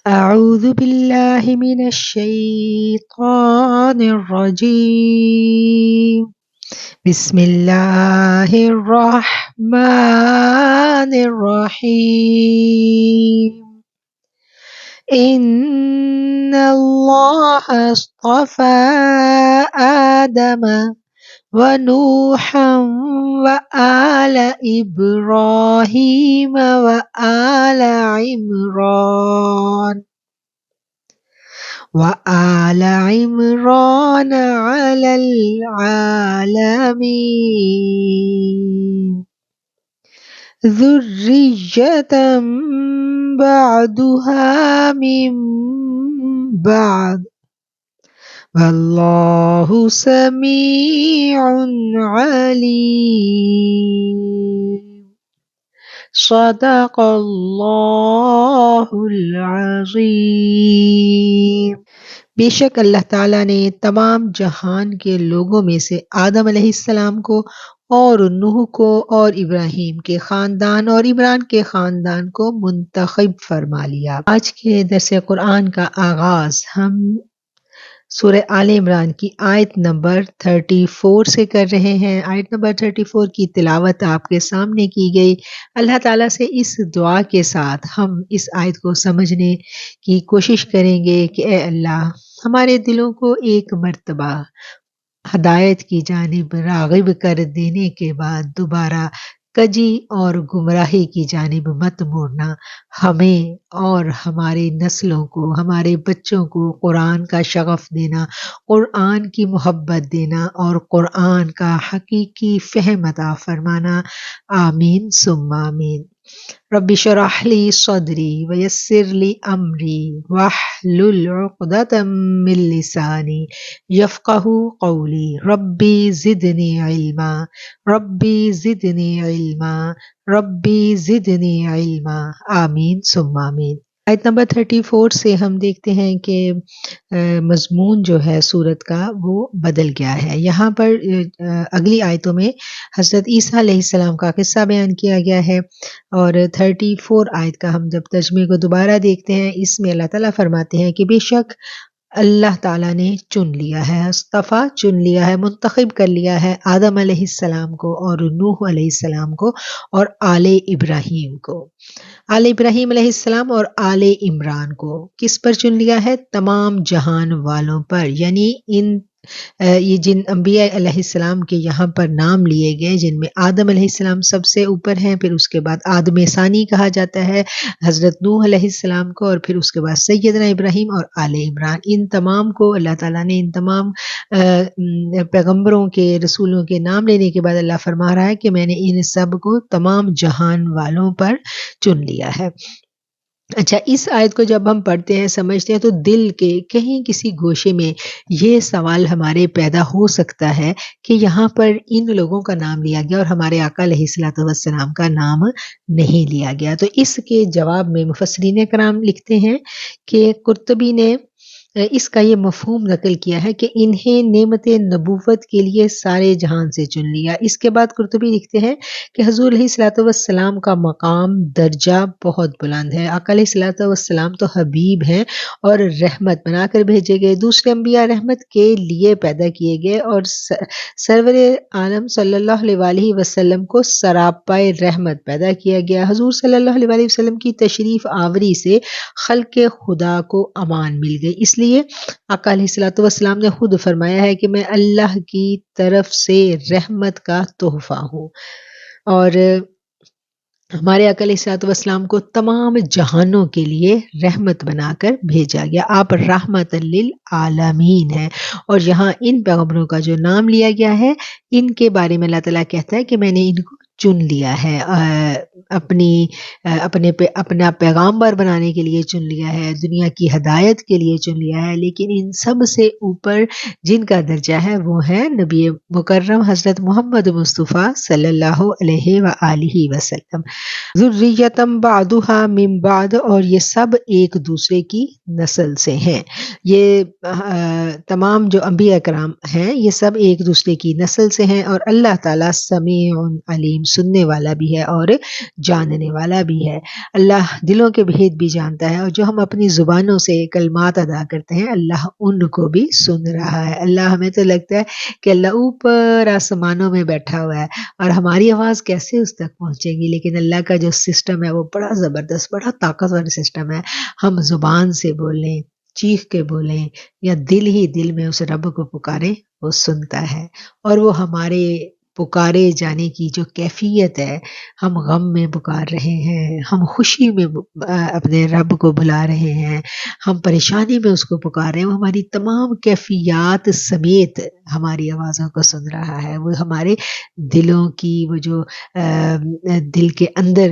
أعوذ بالله من الشيطان الرجيم بسم الله الرحمن الرحيم إن الله اصطفى آدم ونوحا وآل إبراهيم وآل عمران على العالمين ذرية بعدها من بعد والله سميع عليم صدق اللہ العظیم۔ بے شک اللہ تعالیٰ نے تمام جہان کے لوگوں میں سے آدم علیہ السلام کو اور نوح کو اور ابراہیم کے خاندان اور عمران کے خاندان کو منتخب فرما لیا۔ آج کے درس قرآن کا آغاز ہم سورہ آل عمران کی آیت نمبر 34 سے کر رہے ہیں۔ آیت نمبر 34 کی تلاوت آپ کے سامنے کی گئی۔ اللہ تعالیٰ سے اس دعا کے ساتھ ہم اس آیت کو سمجھنے کی کوشش کریں گے کہ اے اللہ ہمارے دلوں کو ایک مرتبہ ہدایت کی جانب راغب کر دینے کے بعد دوبارہ کجی اور گمراہی کی جانب مت موڑنا۔ ہمیں اور ہماری نسلوں کو، ہمارے بچوں کو قرآن کا شغف دینا، قرآن کی محبت دینا اور قرآن کا حقیقی فہم عطا فرمانا۔ آمین ثم آمین۔ رب اشرح لی صدری ویسر لی امری واحلل عقدۃ من لسانی یفقہوا قولی ربی زدنی علما ربی زدنی علما ربی زدنی علما۔ آمین ثم آمین۔ آیت نمبر 34 سے ہم دیکھتے ہیں کہ مضمون جو ہے سورت کا وہ بدل گیا ہے۔ یہاں پر اگلی آیتوں میں حضرت عیسیٰ علیہ السلام کا قصہ بیان کیا گیا ہے، اور 34 آیت کا ہم جب ترجمے کو دوبارہ دیکھتے ہیں، اس میں اللہ تعالیٰ فرماتے ہیں کہ بے شک اللہ تعالیٰ نے چن لیا ہے، اصطفیٰ چن لیا ہے، منتخب کر لیا ہے آدم علیہ السلام کو اور نوح علیہ السلام کو اور آل ابراہیم کو، آل ابراہیم علیہ السلام اور آل عمران کو۔ کس پر چن لیا ہے؟ تمام جہان والوں پر، یعنی یہ جن انبیاء علیہ السلام کے یہاں پر نام لیے گئے، جن میں آدم علیہ السلام سب سے اوپر ہیں، پھر اس کے بعد آدم ثانی کہا جاتا ہے حضرت نوح علیہ السلام کو، اور پھر اس کے بعد سیدنا ابراہیم اور آل عمران۔ ان تمام کو اللہ تعالیٰ نے، ان تمام پیغمبروں کے، رسولوں کے نام لینے کے بعد اللہ فرما رہا ہے کہ میں نے ان سب کو تمام جہان والوں پر چن لیا ہے۔ اچھا، اس آیت کو جب ہم پڑھتے ہیں، سمجھتے ہیں، تو دل کے کہیں کسی گوشے میں یہ سوال ہمارے پیدا ہو سکتا ہے کہ یہاں پر ان لوگوں کا نام لیا گیا اور ہمارے آقا علیہ الصلوۃ والسلام کا نام نہیں لیا گیا۔ تو اس کے جواب میں مفسرین کرام لکھتے ہیں کہ قرطبی نے اس کا یہ مفہوم نقل کیا ہے کہ انہیں نعمت نبوت کے لیے سارے جہان سے چن لیا۔ اس کے بعد قرطبی لکھتے ہیں کہ حضور علیہ الصلوۃ والسلام کا مقام، درجہ بہت بلند ہے۔ آقا علیہ الصلوۃ والسلام تو حبیب ہیں اور رحمت بنا کر بھیجے گئے، دوسرے انبیاء رحمت کے لیے پیدا کیے گئے، اور سرور عالم صلی اللہ علیہ وآلہ وسلم کو سراپائے رحمت پیدا کیا گیا۔ حضور صلی اللہ علیہ وآلہ وسلم کی تشریف آوری سے خلق خدا کو امان مل گئی۔ اس لیے آقا علیہ الصلوۃ والسلام نے خود فرمایا ہے کہ میں اللہ کی طرف سے رحمت کا تحفہ ہوں، اور ہمارے آقا علیہ الصلوۃ والسلام کو تمام جہانوں کے لیے رحمت بنا کر بھیجا گیا۔ آپ رحمت للعالمین ہیں، اور یہاں ان پیغمبروں کا جو نام لیا گیا ہے، ان کے بارے میں اللہ تعالیٰ کہتا ہے کہ میں نے ان کو چن لیا ہے، اپنا پیغامبر بنانے کے لیے چن لیا ہے، دنیا کی ہدایت کے لیے چن لیا ہے، لیکن ان سب سے اوپر جن کا درجہ ہے وہ ہے نبی مکرم حضرت محمد مصطفیٰ صلی اللہ علیہ وآلہ وسلم۔ ذریۃ بعدها من بعد، اور یہ سب ایک دوسرے کی نسل سے ہیں۔ یہ تمام جو انبیاء کرام ہیں یہ سب ایک دوسرے کی نسل سے ہیں، اور اللہ تعالیٰ سمیع علیم سننے والا بھی ہے اور جاننے والا بھی ہے۔ اللہ دلوں کے بھید بھی جانتا ہے، اور جو ہم اپنی زبانوں سے کلمات ادا کرتے ہیں اللہ ان کو بھی سن رہا ہے۔ اللہ ہمیں تو لگتا ہے کہ اللہ اوپر آسمانوں میں بیٹھا ہوا ہے اور ہماری آواز کیسے اس تک پہنچے گی، لیکن اللہ کا جو سسٹم ہے وہ بڑا زبردست، بڑا طاقتور سسٹم ہے۔ ہم زبان سے بولیں، چیخ کے بولیں یا دل ہی دل میں اس رب کو پکاریں، وہ سنتا ہے، اور وہ ہمارے پکارے جانے کی جو کیفیت ہے، ہم غم میں پکار رہے ہیں، ہم خوشی میں اپنے رب کو بلا رہے ہیں، ہم پریشانی میں اس کو پکار رہے ہیں، وہ ہماری تمام کیفیات سمیت ہماری آوازوں کو سن رہا ہے۔ وہ ہمارے دلوں کی وہ جو دل کے اندر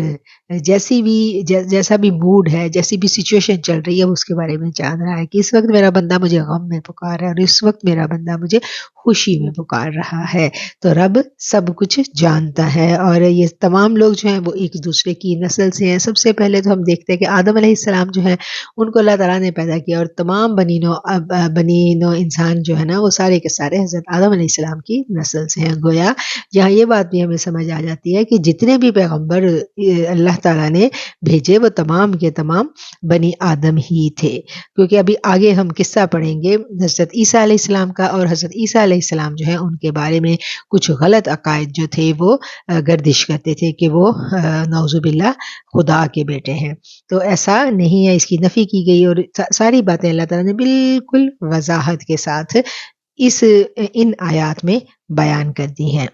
جیسا بھی موڈ ہے، جیسی بھی سچویشن چل رہی ہے، وہ اس کے بارے میں جان رہا ہے کہ اس وقت میرا بندہ مجھے غم میں پکار رہا ہے اور اس وقت میرا بندہ مجھے خوشی میں پکار رہا ہے۔ تو رب سب کچھ جانتا ہے، اور یہ تمام لوگ جو ہیں وہ ایک دوسرے کی نسل سے ہیں۔ سب سے پہلے تو ہم دیکھتے ہیں کہ آدم علیہ السلام جو ہیں ان کو اللہ تعالیٰ نے پیدا کیا، اور تمام بنی نو انسان جو ہے نا وہ سارے کے سارے حضرت آدم علیہ السلام کی نسل سے ہیں۔ گویا یہاں یہ بات بھی ہمیں سمجھ آ جاتی ہے کہ جتنے بھی پیغمبر اللہ تعالیٰ نے بھیجے وہ تمام کے تمام بنی آدم ہی تھے، کیونکہ ابھی آگے ہم قصہ پڑھیں گے حضرت عیسیٰ علیہ السلام کا، اور حضرت عیسیٰ علیہ السلام جو ہے ان کے بارے میں کچھ غلط عقائد جو تھے وہ گردش کرتے تھے کہ وہ نعوذ باللہ خدا کے بیٹے ہیں۔ تو ایسا نہیں ہے، اس کی نفی کی گئی، اور ساری باتیں اللہ تعالیٰ نے بالکل وضاحت کے ساتھ ان آیات میں بیان کر دی ہیں۔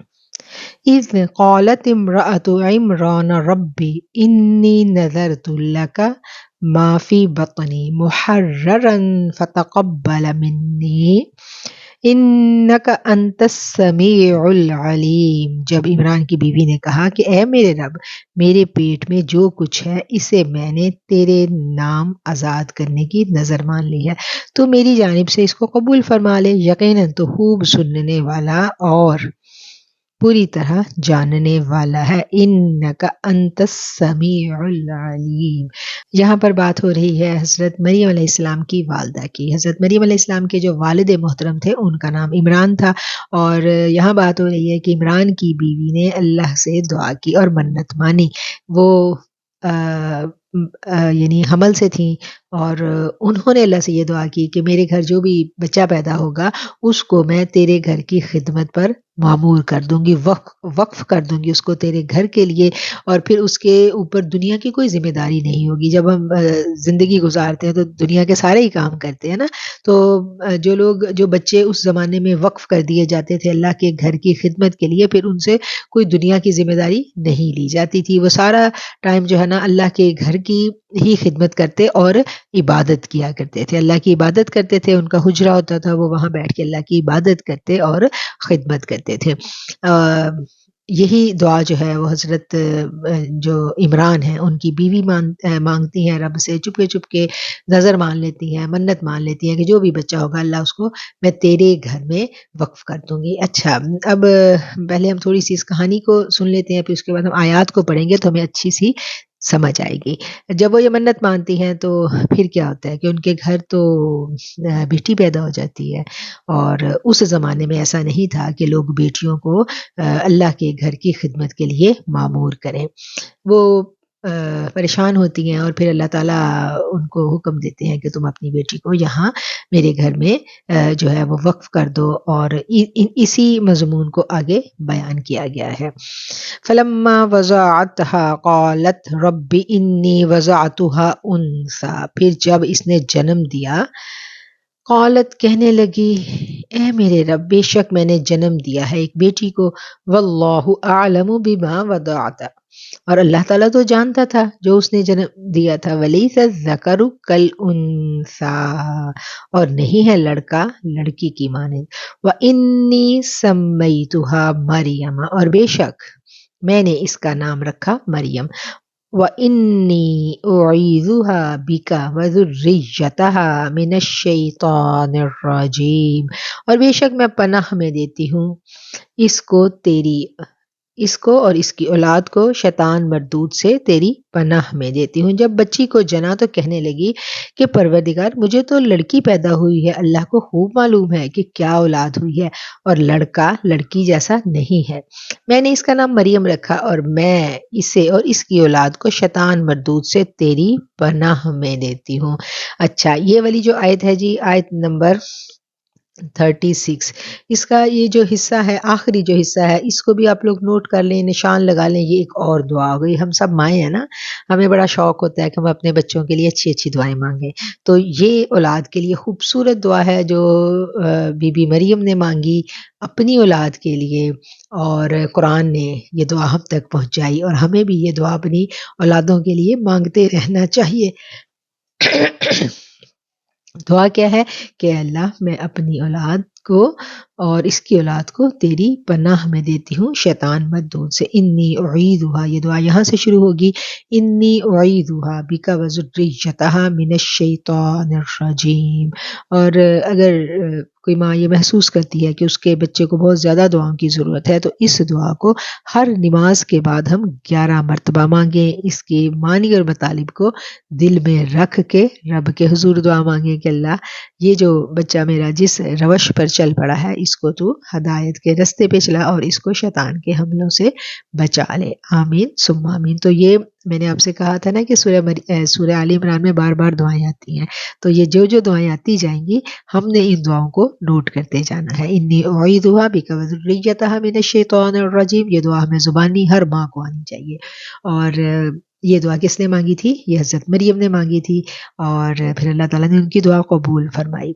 اذ قالت امرأة عمران ربی انی نذرت لك ما فی بطنی محررا فتقبل منی انک انت السمیع العلیم۔ جب عمران کی بیوی نے کہا کہ اے میرے رب، میرے پیٹ میں جو کچھ ہے اسے میں نے تیرے نام آزاد کرنے کی نظر مان لی ہے، تو میری جانب سے اس کو قبول فرما لے، یقیناً تو خوب سننے والا اور پوری طرح جاننے والا ہے۔ انک انت السمیع العلیم۔ یہاں پر بات ہو رہی ہے حضرت مریم علیہ السلام کی والدہ کی۔ حضرت مریم علیہ السلام کے جو والد محترم تھے ان کا نام عمران تھا، اور یہاں بات ہو رہی ہے کہ عمران کی بیوی نے اللہ سے دعا کی اور منت مانی۔ وہ یعنی حمل سے تھیں، اور انہوں نے اللہ سے یہ دعا کی کہ میرے گھر جو بھی بچہ پیدا ہوگا اس کو میں تیرے گھر کی خدمت پر معمور کر دوں گی، وقف کر دوں گی اس کو تیرے گھر کے لیے، اور پھر اس کے اوپر دنیا کی کوئی ذمہ داری نہیں ہوگی۔ جب ہم زندگی گزارتے ہیں تو دنیا کے سارے ہی کام کرتے ہیں نا، تو جو بچے اس زمانے میں وقف کر دیے جاتے تھے اللہ کے گھر کی خدمت کے لیے، پھر ان سے کوئی دنیا کی ذمہ داری نہیں لی جاتی تھی۔ وہ سارا ٹائم جو ہے نا اللہ کے گھر کی ہی خدمت کرتے اور عبادت کیا کرتے تھے، اللہ کی عبادت کرتے تھے، ان کا حجرہ ہوتا تھا، وہ وہاں بیٹھ کے اللہ کی عبادت کرتے اور خدمت کرتے تھے۔ یہی دعا جو ہے وہ حضرت جو عمران ہیں ان کی بیوی مانگتی ہیں رب سے، چپ کے نظر مان لیتی ہیں، منت مان لیتی ہیں کہ جو بھی بچہ ہوگا اللہ اس کو میں تیرے گھر میں وقف کر دوں گی۔ اچھا، اب پہلے ہم تھوڑی سی اس کہانی کو سن لیتے ہیں، پھر اس کے بعد ہم آیات کو پڑھیں گے تو ہمیں اچھی سی سمجھ آئے گی۔ جب وہ یہ منت مانتی ہیں تو پھر کیا ہوتا ہے کہ ان کے گھر تو بیٹی پیدا ہو جاتی ہے، اور اس زمانے میں ایسا نہیں تھا کہ لوگ بیٹیوں کو اللہ کے گھر کی خدمت کے لیے معمور کریں۔ وہ پریشان ہوتی ہیں، اور پھر اللہ تعالیٰ ان کو حکم دیتے ہیں کہ تم اپنی بیٹی کو یہاں میرے گھر میں جو ہے وہ وقف کر دو، اور اسی مضمون کو آگے بیان کیا گیا ہے۔ فلما وضعتها قالت رب انی وضعتها انثى، پھر جب اس نے جنم دیا، قالت کہنے لگی اے میرے رب، بے شک میں نے جنم دیا ہے ایک بیٹی کو، واللہ اعلم بما وضعت، اور اللہ تعالیٰ تو جانتا تھا جو اس نے جنم دیا تھا، ولیس الذکر کالانثی، اور نہیں ہے لڑکا لڑکی کی مانند، وانی سمیتها مریم، اور بے شک میں نے اس کا نام رکھا مریم، وَإِنِّي أُعِيذُهَا بِكَ وَذُرِّيَّتَهَا مِنَ الشَّيْطَانِ الرَّجِيمِ، اور بے شک میں پناہ میں دیتی ہوں اس کو تیری اس کو اور اس کی اولاد کو شیطان مردود سے تیری پناہ میں دیتی ہوں۔ جب بچی کو جنا تو کہنے لگی کہ پروردگار مجھے تو لڑکی پیدا ہوئی ہے، اللہ کو خوب معلوم ہے کہ کیا اولاد ہوئی ہے اور لڑکا لڑکی جیسا نہیں ہے۔ میں نے اس کا نام مریم رکھا اور میں اسے اور اس کی اولاد کو شیطان مردود سے تیری پناہ میں دیتی ہوں۔ اچھا، یہ والی جو آیت ہے جی، آیت نمبر 36، اس کا یہ جو حصہ ہے، آخری جو حصہ ہے، اس کو بھی آپ لوگ نوٹ کر لیں، نشان لگا لیں۔ یہ ایک اور دعا ہو گئی۔ ہم سب مائیں ہیں نا، ہمیں بڑا شوق ہوتا ہے کہ ہم اپنے بچوں کے لیے اچھی اچھی دعائیں مانگیں، تو یہ اولاد کے لیے خوبصورت دعا ہے جو بی بی مریم نے مانگی اپنی اولاد کے لیے، اور قرآن نے یہ دعا ہم تک پہنچائی، اور ہمیں بھی یہ دعا اپنی اولادوں کے لیے مانگتے رہنا چاہیے۔ دعا کیا ہے کہ اللہ میں اپنی اولاد کو اور اس کی اولاد کو تیری پناہ میں دیتی ہوں شیطان مردود سے۔ انی اعیدھا، یہ دعا یہاں سے شروع ہوگی، انی اعیدھا بک وذریتھا من الشیطان الرجیم۔ اور اگر کوئی ماں یہ محسوس کرتی ہے کہ اس کے بچے کو بہت زیادہ دعاؤں کی ضرورت ہے تو اس دعا کو ہر نماز کے بعد ہم 11 مرتبہ مانگیں، اس کے معنی اور مطالب کو دل میں رکھ کے رب کے حضور دعا مانگیں کہ اللہ یہ جو بچہ میرا جس روش پر چل پڑا ہے اس کو تو ہدایت کے رستے پہ چلا اور اس کو شیطان کے حملوں سے بچا لے، آمین ثم آمین۔ تو یہ میں نے آپ سے کہا تھا نا کہ سورہ آل عمران میں بار بار دعائیں آتی ہیں، تو یہ جو جو دعائیں آتی جائیں گی ہم نے ان دعاؤں کو نوٹ کرتے جانا ہے۔ انی اعیدھا بک وذریتھا من الشیطان الرجیم، یہ دعا ہمیں زبانی ہر ماں کو آنی چاہیے۔ اور یہ دعا کس نے مانگی تھی؟ یہ حضرت مریم نے مانگی تھی، اور پھر اللہ تعالیٰ نے ان کی دعا قبول فرمائی۔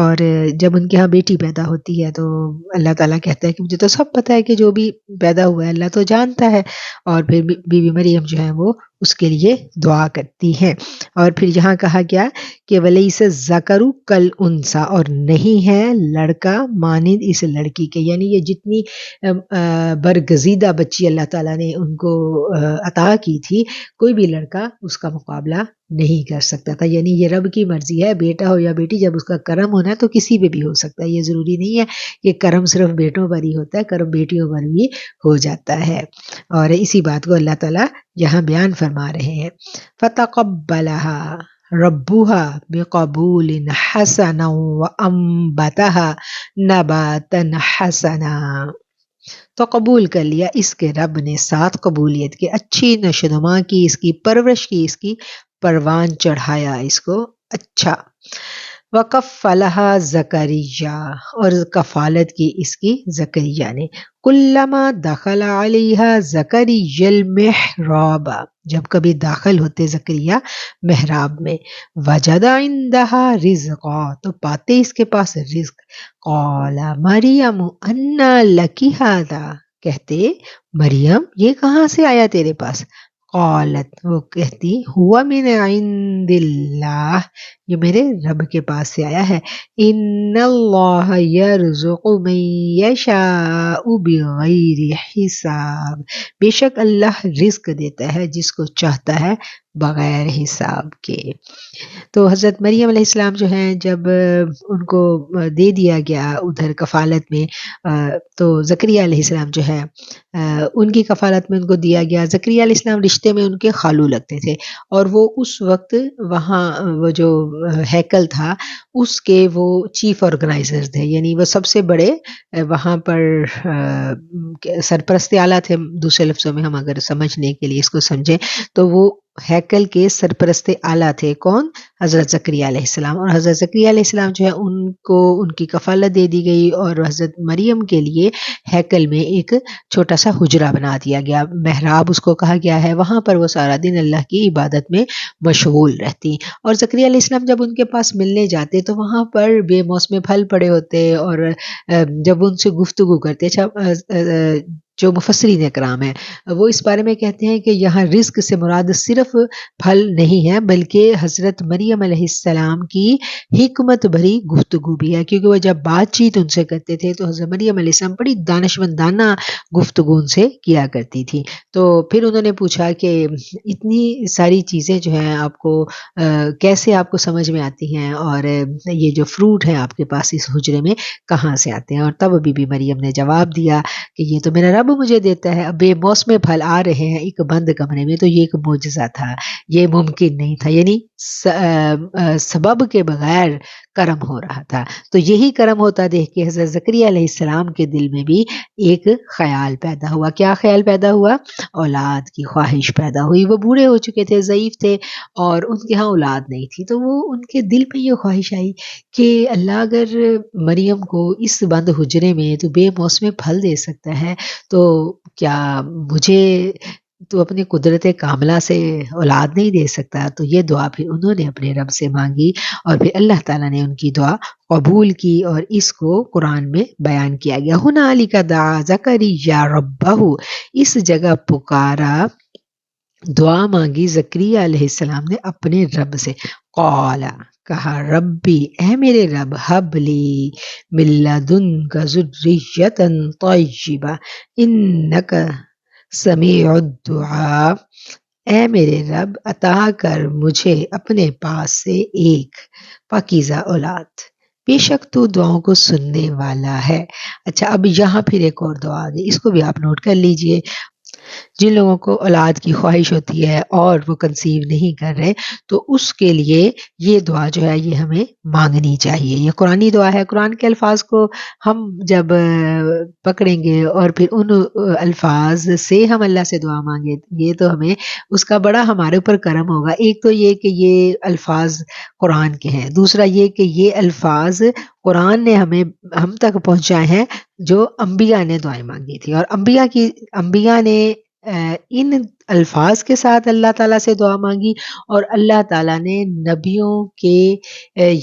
اور جب ان کے ہاں بیٹی پیدا ہوتی ہے تو اللہ تعالیٰ کہتا ہے کہ مجھے تو سب پتہ ہے کہ جو بھی پیدا ہوا ہے اللہ تو جانتا ہے، اور پھر بی بی مریم جو ہے وہ اس کے لیے دعا کرتی ہیں۔ اور پھر یہاں کہا گیا کہ ولیس الذکر کالانثی، اور نہیں ہے لڑکا مانند اس لڑکی کے، یعنی یہ جتنی برگزیدہ بچی اللہ تعالیٰ نے ان کو عطا کی تھی، کوئی بھی لڑکا اس کا مقابلہ نہیں کر سکتا تھا۔ یعنی یہ رب کی مرضی ہے، بیٹا ہو یا بیٹی، جب اس کا کرم ہونا ہے تو کسی پہ بھی ہو سکتا ہے، یہ ضروری نہیں ہے کہ کرم صرف بیٹوں پر ہی ہوتا ہے، کرم بیٹیوں پر بھی ہو جاتا ہے۔ اور اسی بات کو اللہ تعالیٰ یہاں بیان فرما رہے ہیں، فَتَقَبَّلَهَا رَبُّهَا بِقَبُولٍ حَسَنٍ وَأَنبَتَهَا نَبَاتًا حَسَنًا۔ تو قبول کر لیا اس کے رب نے ساتھ قبولیت کے، اچھی نشوونما کی، اس کی پرورش کی، اس کی پروان چڑھایا اس کو اچھا۔ وَكَفَّلَهَا زَكَرِيَّا، اور کفالت کی اس کی زکریا نے۔ كُلَّمَا دَخَلَ عَلَيْهَا زَكَرِيَّا الْمِحْرَابَ، جب کبھی داخل ہوتے زکریا محراب میں، وَجَدَ عِندَهَا رِزْقًا، تو پاتے اس کے پاس رزق، قَالَ مَرْيَمُ أَنَّىٰ لَكِ هَٰذَا، کہتے مریم یہ کہاں سے آیا تیرے پاس؟ قالت، وہ کہتی، ہوا من عند اللہ، یہ میرے رب کے پاس سے آیا ہے۔ ان اللہ یرزق من یشاء بغیر حساب، بے شک اللہ رزق دیتا ہے جس کو چاہتا ہے بغیر حساب کے۔ تو حضرت مریم علیہ السلام جو ہیں جب ان کو دے دیا گیا ادھر کفالت میں، تو زکریا علیہ السلام جو ہے ان کی کفالت میں ان کو دیا گیا۔ زکریا علیہ السلام رشتے میں ان کے خالو لگتے تھے، اور وہ اس وقت وہاں وہ جو ہیکل تھا اس کے وہ چیف آرگنائزر تھے، یعنی وہ سب سے بڑے وہاں پر سرپرست اعلیٰ تھے۔ دوسرے لفظوں میں ہم اگر سمجھنے کے لیے اس کو سمجھیں تو وہ ہیکل کے سرپرست اعلیٰ تھے، کون؟ حضرت زکریا علیہ السلام۔ اور حضرت زکریا علیہ السلام جو ہے ان کو ان کی کفالت دے دی گئی، اور حضرت مریم کے لیے ہیکل میں ایک چھوٹا سا حجرہ بنا دیا گیا، محراب اس کو کہا گیا ہے، وہاں پر وہ سارا دن اللہ کی عبادت میں مشغول رہتی۔ اور زکریا علیہ السلام جب ان کے پاس ملنے جاتے تو وہاں پر بے موسم پھل پڑے ہوتے، اور جب ان سے گفتگو کرتے، جو مفسرین اکرام ہیں وہ اس بارے میں کہتے ہیں کہ یہاں رزق سے مراد صرف پھل نہیں ہے بلکہ حضرت مریم علیہ السلام کی حکمت بھری گفتگو بھی ہے، کیونکہ وہ جب بات چیت ان سے کرتے تھے تو حضرت مریم علیہ السلام بڑی دانشمندانہ گفتگو ان سے کیا کرتی تھی۔ تو پھر انہوں نے پوچھا کہ اتنی ساری چیزیں جو ہیں آپ کو کیسے آپ کو سمجھ میں آتی ہیں، اور یہ جو فروٹ ہیں آپ کے پاس اس حجرے میں کہاں سے آتے ہیں؟ اور تب بی بی مریم نے جواب دیا کہ یہ تو میرا رب رب مجھے دیتا ہے. اب بے موسم پھل آ رہے ہیں ایک بند کمرے میں، تو یہ ایک معجزہ تھا، یہ ممکن نہیں تھا، یعنی سبب کے بغیر کرم ہو رہا تھا. تو یہی کرم ہوتا دیکھ کے حضرت زکریا علیہ السلام کے دل میں بھی ایک خیال پیدا ہوا. کیا خیال پیدا ہوا؟ اولاد کی خواہش پیدا ہوئی. وہ بوڑھے ہو چکے تھے، ضعیف تھے، اور ان کے ہاں اولاد نہیں تھی. تو وہ ان کے دل میں یہ خواہش آئی کہ اللہ اگر مریم کو اس بند حجرے میں تو بے موسم پھل دے سکتا ہے، تو کیا مجھے تو اپنی قدرت کاملہ سے اولاد نہیں دے سکتا؟ تو یہ دعا پھر انہوں نے اپنے رب سے مانگی، اور پھر اللہ تعالیٰ نے ان کی دعا قبول کی، اور اس کو قرآن میں بیان کیا گیا. ہنالک دعا زکریا ربہ، اس جگہ پکارا، دعا مانگی زکریا علیہ السلام نے اپنے رب سے. قال، کہا، ربی، اے میرے رب، حب لی من لدنک ذریۃ طیبہ انک سمیع الدعاء، اے میرے رب عطا کر مجھے اپنے پاس سے ایک پاکیزہ اولاد، بے شک تو دعاؤں کو سننے والا ہے. اچھا، اب یہاں پھر ایک اور دعا آ گئی، اس کو بھی آپ نوٹ کر لیجئے. جن لوگوں کو اولاد کی خواہش ہوتی ہے اور وہ کنسیو نہیں کر رہے، تو اس کے لیے یہ دعا جو ہے یہ ہمیں مانگنی چاہیے. یہ قرآنی دعا ہے. قرآن کے الفاظ کو ہم جب پکڑیں گے اور پھر ان الفاظ سے ہم اللہ سے دعا مانگیں گے تو ہمیں اس کا بڑا ہمارے اوپر کرم ہوگا. ایک تو یہ کہ یہ الفاظ قرآن کے ہیں، دوسرا یہ کہ یہ الفاظ قرآن نے ہم تک پہنچائے ہیں جو انبیاء نے دعائیں مانگی تھی، اور انبیاء نے ان الفاظ کے ساتھ اللہ تعالیٰ سے دعا مانگی، اور اللہ تعالیٰ نے نبیوں کے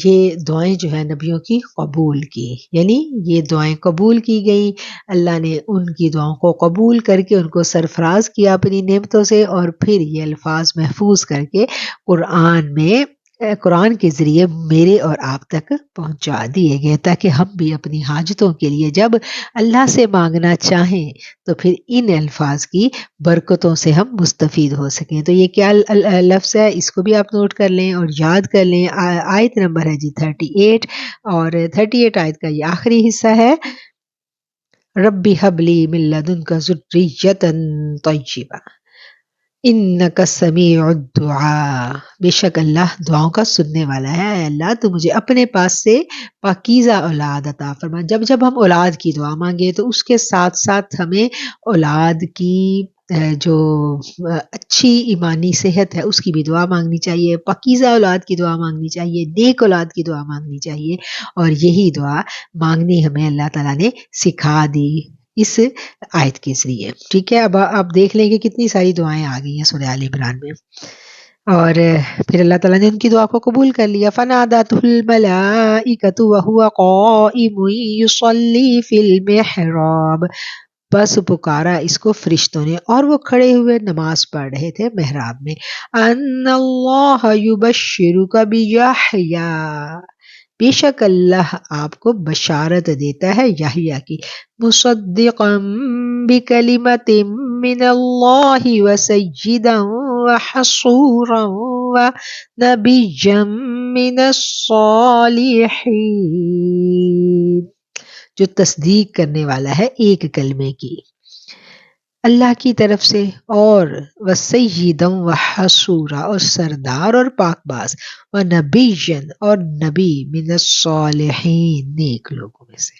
یہ دعائیں جو ہے نبیوں کی قبول کی، یعنی یہ دعائیں قبول کی گئی. اللہ نے ان کی دعاؤں کو قبول کر کے ان کو سرفراز کیا اپنی نعمتوں سے، اور پھر یہ الفاظ محفوظ کر کے قرآن کے ذریعے میرے اور آپ تک پہنچا دیے گئے، تاکہ ہم بھی اپنی حاجتوں کے لیے جب اللہ سے مانگنا چاہیں تو پھر ان الفاظ کی برکتوں سے ہم مستفید ہو سکیں. تو یہ کیا لفظ ہے، اس کو بھی آپ نوٹ کر لیں اور یاد کر لیں. آیت نمبر ہے جی 38، اور 38 آیت کا یہ آخری حصہ ہے. ربی حب لی من لدنک ذریۃ طیبہ انک سمیع الدعاء، بے شک اللہ دعاؤں کا سننے والا ہے. اے اللہ تو مجھے اپنے پاس سے پاکیزہ اولاد عطا فرما. جب ہم اولاد کی دعا مانگے تو اس کے ساتھ ساتھ ہمیں اولاد کی جو اچھی ایمانی صحت ہے اس کی بھی دعا مانگنی چاہیے، پاکیزہ اولاد کی دعا مانگنی چاہیے، نیک اولاد کی دعا مانگنی چاہیے، اور یہی دعا مانگنی ہمیں اللہ تعالیٰ نے سکھا دی اس آیت کے ذریعے. ٹھیک ہے، اب آپ دیکھ لیں کہ کتنی ساری دعائیں آ گئی ہیں سورہ آل عمران میں، اور پھر اللہ تعالیٰ نے ان کی دعا کو قبول کر لیا. فَنَادَتْهُ الْمَلَائِكَةُ وَهُوَ قَائِمٌ يُصَلِّي فِي الْمِحْرَابِ، بس پکارا اس کو فرشتوں نے اور وہ کھڑے ہوئے نماز پڑھ رہے تھے محراب میں. أَنَّ اللَّهَ يُبَشِّرُكَ بِيَحْيَىٰ، بے شک اللہ آپ کو بشارت دیتا ہے یحییٰ کی. مصدقا بکلمۃ من اللہ وسیدا وحصورا ونبیا من الصالحین، جو تصدیق کرنے والا ہے ایک کلمے کی اللہ کی طرف سے، اور وسیدم وحصورا، اور سردار اور پاک باز، ونبیًا، اور نبی، من الصالحین، نیک لوگوں میں سے.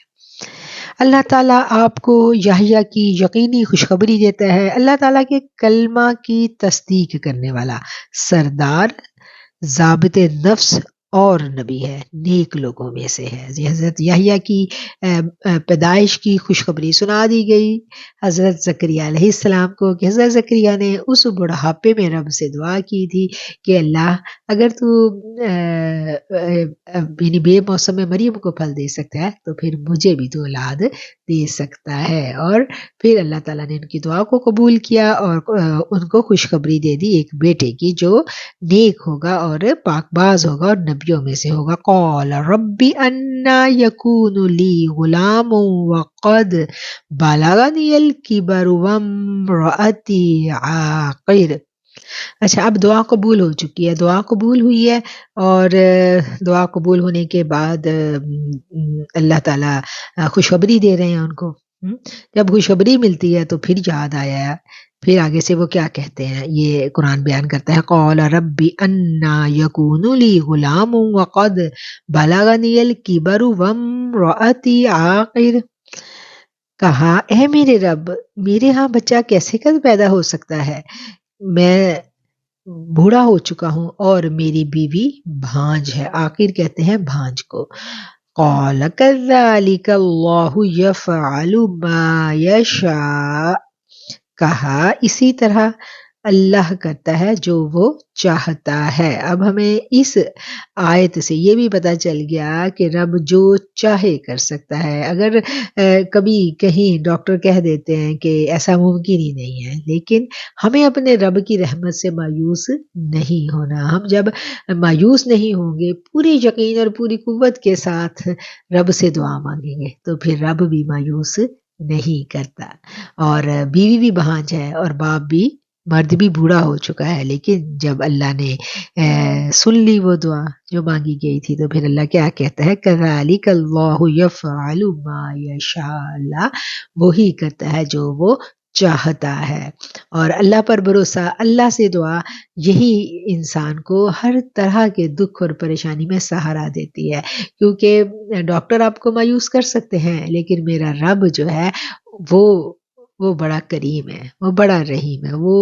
اللہ تعالیٰ آپ کو یحییٰ کی یقینی خوشخبری دیتا ہے، اللہ تعالیٰ کے کلمہ کی تصدیق کرنے والا، سردار، ضابط نفس اور نبی ہے، نیک لوگوں میں سے ہے. حضرت یحییٰ کی پیدائش کی خوشخبری سنا دی گئی حضرت زکریا علیہ السلام کو، کہ حضرت زکریا نے اس بڑھاپے میں رب سے دعا کی تھی کہ اللہ اگر تو یعنی بے موسم مریم کو پھل دے سکتا ہے تو پھر مجھے بھی تو اولاد دے سکتا ہے. اور پھر اللہ تعالیٰ نے ان کی دعا کو قبول کیا اور ان کو خوشخبری دے دی ایک بیٹے کی جو نیک ہوگا اور پاک باز ہوگا اور نبیوں میں سے ہوگا. قال رب انا یکون لی غلام وقد بلغنی الکبر وامرأتی عاقر. اچھا، اب دعا قبول ہو چکی ہے، دعا قبول ہوئی ہے، اور دعا قبول ہونے کے بعد اللہ تعالیٰ خوشخبری دے رہے ہیں ان کو جب خوشخبری ملتی ہے تو پھر یاد آیا، پھر آگے سے وہ کیا کہتے ہیں، یہ قرآن بیان کرتا ہے قال رب انا یکون لی غلام وقد بلغنی الکبر وامرأتی عاقر، کہا اے میرے رب، میرے ہاں بچہ کیسے کد پیدا ہو سکتا ہے، میں بوڑھا ہو چکا ہوں اور میری بیوی بھانج ہے، آخر کہتے ہیں بھانج کو۔ قال كذلك اللہ یفعل ما یشاء، کہا اسی طرح اللہ کرتا ہے جو وہ چاہتا ہے۔ اب ہمیں اس آیت سے یہ بھی پتہ چل گیا کہ رب جو چاہے کر سکتا ہے۔ اگر کبھی کہیں ڈاکٹر کہہ دیتے ہیں کہ ایسا ممکن ہی نہیں ہے، لیکن ہمیں اپنے رب کی رحمت سے مایوس نہیں ہونا۔ ہم جب مایوس نہیں ہوں گے، پوری یقین اور پوری قوت کے ساتھ رب سے دعا مانگیں گے تو پھر رب بھی مایوس نہیں کرتا۔ اور بیوی بھی بھانج ہے اور باپ بھی، مرد بھی بوڑھا ہو چکا ہے، لیکن جب اللہ نے سن لی وہ دعا جو مانگی گئی تھی تو پھر اللہ کیا کہتا ہے کذالک اللہ یفعل ما یشاء، اللہ وہی کرتا ہے جو وہ چاہتا ہے۔ اور اللہ پر بھروسہ، اللہ سے دعا، یہی انسان کو ہر طرح کے دکھ اور پریشانی میں سہارا دیتی ہے، کیونکہ ڈاکٹر آپ کو مایوس کر سکتے ہیں لیکن میرا رب جو ہے وہ بڑا کریم ہے، وہ بڑا رحیم ہے۔ وہ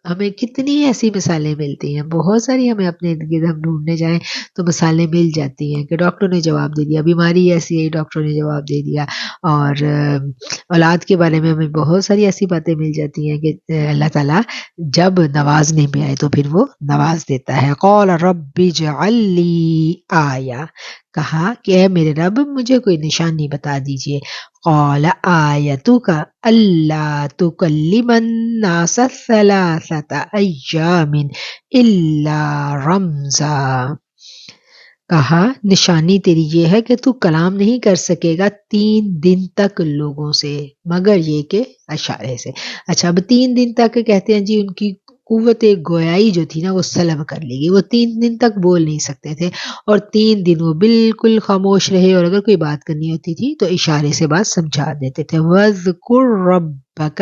ہمیں کتنی ایسی مثالیں ملتی ہیں، بہت ساری، ہمیں اپنے ارد گرد ہم ڈھونڈنے جائیں تو مثالیں مل جاتی ہیں کہ ڈاکٹر نے جواب دے دیا، بیماری ایسی ہے ڈاکٹر نے جواب دے دیا، اور اولاد کے بارے میں ہمیں بہت ساری ایسی باتیں مل جاتی ہیں کہ اللہ تعالیٰ جب نوازنے پہ آئے تو پھر وہ نواز دیتا ہے۔ قال رب اجعل لی آیہ، کہا کہ اے میرے رب مجھے کوئی نشانی بتا دیجئے۔ قال آیتک الا تکلم الناس ثلاثة ایام الا رمزا، کہا نشانی تیری یہ ہے کہ تو کلام نہیں کر سکے گا 3 دن تک لوگوں سے مگر یہ کہ اشارے سے۔ اچھا، اب 3 دن تک کہتے ہیں جی ان کی قوت گویائی جو تھی نا وہ سلب کر لی گئی، وہ 3 دن تک بول نہیں سکتے تھے، اور 3 دن وہ بالکل خاموش رہے، اور اگر کوئی بات کرنی ہوتی تھی تو اشارے سے بات سمجھا دیتے تھے۔ وَاذْكُرْ رَبَّكَ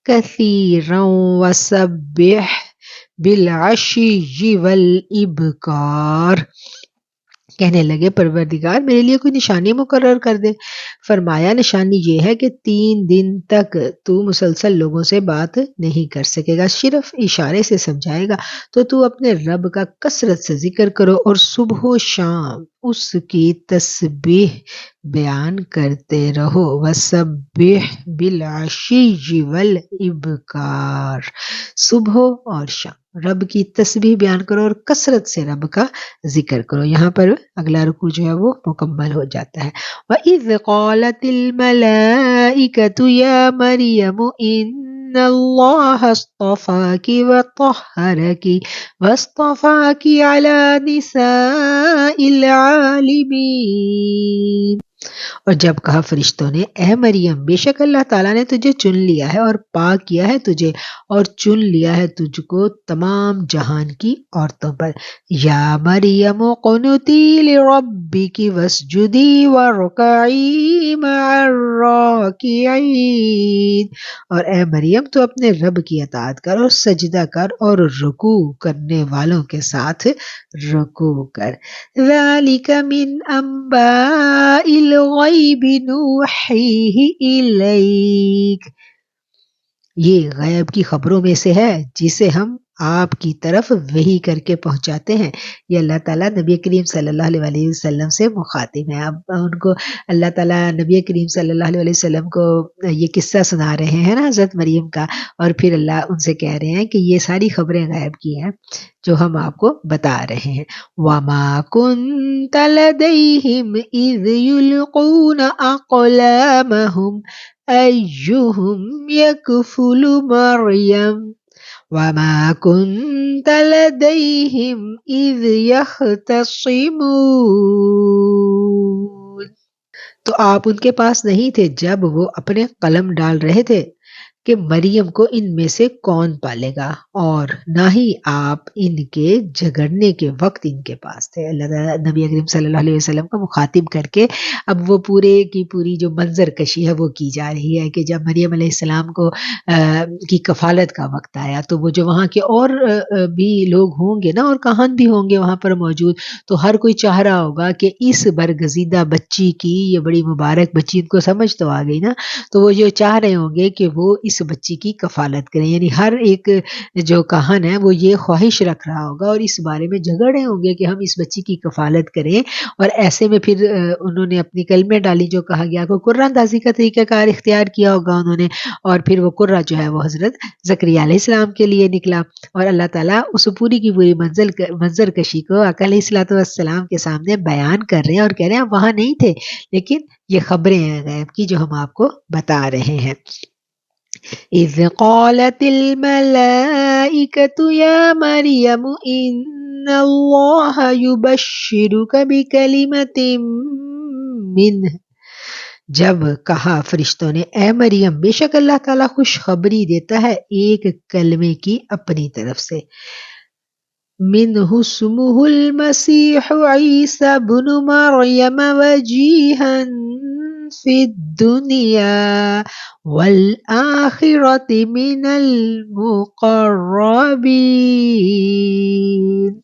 كَثِيرًا وَسَبِّحْ بِالْعَشِيِّ وَالْإِبْكَارِ، کہنے لگے پروردگار میرے لیے کوئی نشانی مقرر کر دے۔ فرمایا نشانی یہ ہے کہ 3 دن تک تو مسلسل لوگوں سے بات نہیں کر سکے گا، صرف اشارے سے سمجھائے گا، تو تو اپنے رب کا کثرت سے ذکر کرو اور صبح و شام اس کی تسبیح بیان کرتے رہو۔ وَسَبِّحْ بِالْعَشِيِّ وَالْإِبْكَارِ، صبح اور شام رب کی تسبیح بیان کرو اور کثرت سے رب کا ذکر کرو۔ یہاں پر اگلا رکوع جو ہے وہ مکمل ہو جاتا ہے۔ وَإِذْ قَالَتِ الْمَلَائِكَةُ يَا مَرْيَمُ إِنَّ اللَّهَ اصْطَفَاكِ وَطَهَّرَكِ وَاصْطَفَاكِ عَلَى نِسَاءِ الْعَالَمِينَ، اور جب کہا فرشتوں نے اے مریم بے شک اللہ تعالیٰ نے تجھے چن لیا ہے اور پاک کیا ہے تجھے اور چن لیا ہے تجھ کو تمام جہان کی عورتوں پر۔ یا مریم قنتی لربک واسجدی وارکعی مع الراکعین، اور اے مریم تو اپنے رب کی اطاعت کر اور سجدہ کر اور رکوع کرنے والوں کے ساتھ رکوع کر۔ ذَلِكَ مِنْ أَنْبَاءِ الْغَيْبِ نُوحِيهِ إِلَيْكَ، یہ غیب کی خبروں میں سے ہے جسے ہم آپ کی طرف وحی کر کے پہنچاتے ہیں۔ یہ اللہ تعالیٰ نبی کریم صلی اللہ علیہ وسلم سے مخاطب ہیں۔ اب ان کو اللہ تعالیٰ نبی کریم صلی اللہ علیہ وسلم کو یہ قصہ سنا رہے ہیں نا حضرت مریم کا، اور پھر اللہ ان سے کہہ رہے ہیں کہ یہ ساری خبریں غیب کی ہیں جو ہم آپ کو بتا رہے ہیں۔ وَمَا كُنْتَ لَدَيْهِمْ إِذْ يُلْقُونَ أَقْلَامَهُمْ أَيُّهُمْ يَكْفُلُ مَرْيَمَ وَمَا كُنْتَ لَدَيْهِمْ إِذْ يَخْتَصِمُونَ، تو آپ ان کے پاس نہیں تھے جب وہ اپنے قلم ڈال رہے تھے کہ مریم کو ان میں سے کون پالے گا، اور نہ ہی آپ ان کے جھگڑنے کے وقت ان کے پاس تھے۔ اللہ تعالیٰ نبی اکرم صلی اللہ علیہ وسلم کو مخاطب کر کے اب وہ پورے کی پوری جو منظر کشی ہے وہ کی جا رہی ہے کہ جب مریم علیہ السلام کو کی کفالت کا وقت آیا تو وہ جو وہاں کے اور بھی لوگ ہوں گے نا، اور کہاں بھی ہوں گے وہاں پر موجود، تو ہر کوئی چاہ رہا ہوگا کہ اس برگزیدہ بچی کی، یہ بڑی مبارک بچی، ان کو سمجھ تو آ گئی نا، تو وہ یہ چاہ رہے ہوں گے کہ وہ اس بچی کی کفالت کریں، یعنی ہر ایک جو کہن ہے وہ یہ خواہش رکھ رہا ہوگا اور اس بارے میں جھگڑ رہے ہوں گے کہ ہم اس بچی کی کفالت کریں۔ اور ایسے میں پھر انہوں نے اپنی کلمے ڈالی، جو کہا گیا کو قرآن اندازی کا طریقہ کار اختیار کیا ہوگا انہوں نے، اور پھر وہ قرہ جو ہے وہ حضرت زکریا علیہ السلام کے لیے نکلا، اور اللہ تعالیٰ اس پوری کی پوری منظر کشی کو آقا علیہ الصلوۃ والسلام کے سامنے بیان کر رہے ہیں، اور کہہ رہے ہیں آپ وہاں نہیں تھے، لیکن یہ خبریں ہیں غیب کی جو ہم آپ کو بتا رہے ہیں۔ اذ قالت الملائکۃ یا مریم ان اللہ یبشرک بکلمۃ منہ، جب کہا فرشتوں نے اے مریم بے شک اللہ تعالیٰ خوشخبری دیتا ہے ایک کلمے کی اپنی طرف سے، منہ اسمہ المسیح عیسی بن مریم وجیہا فی الدنیا والآخرۃ من المقربین۔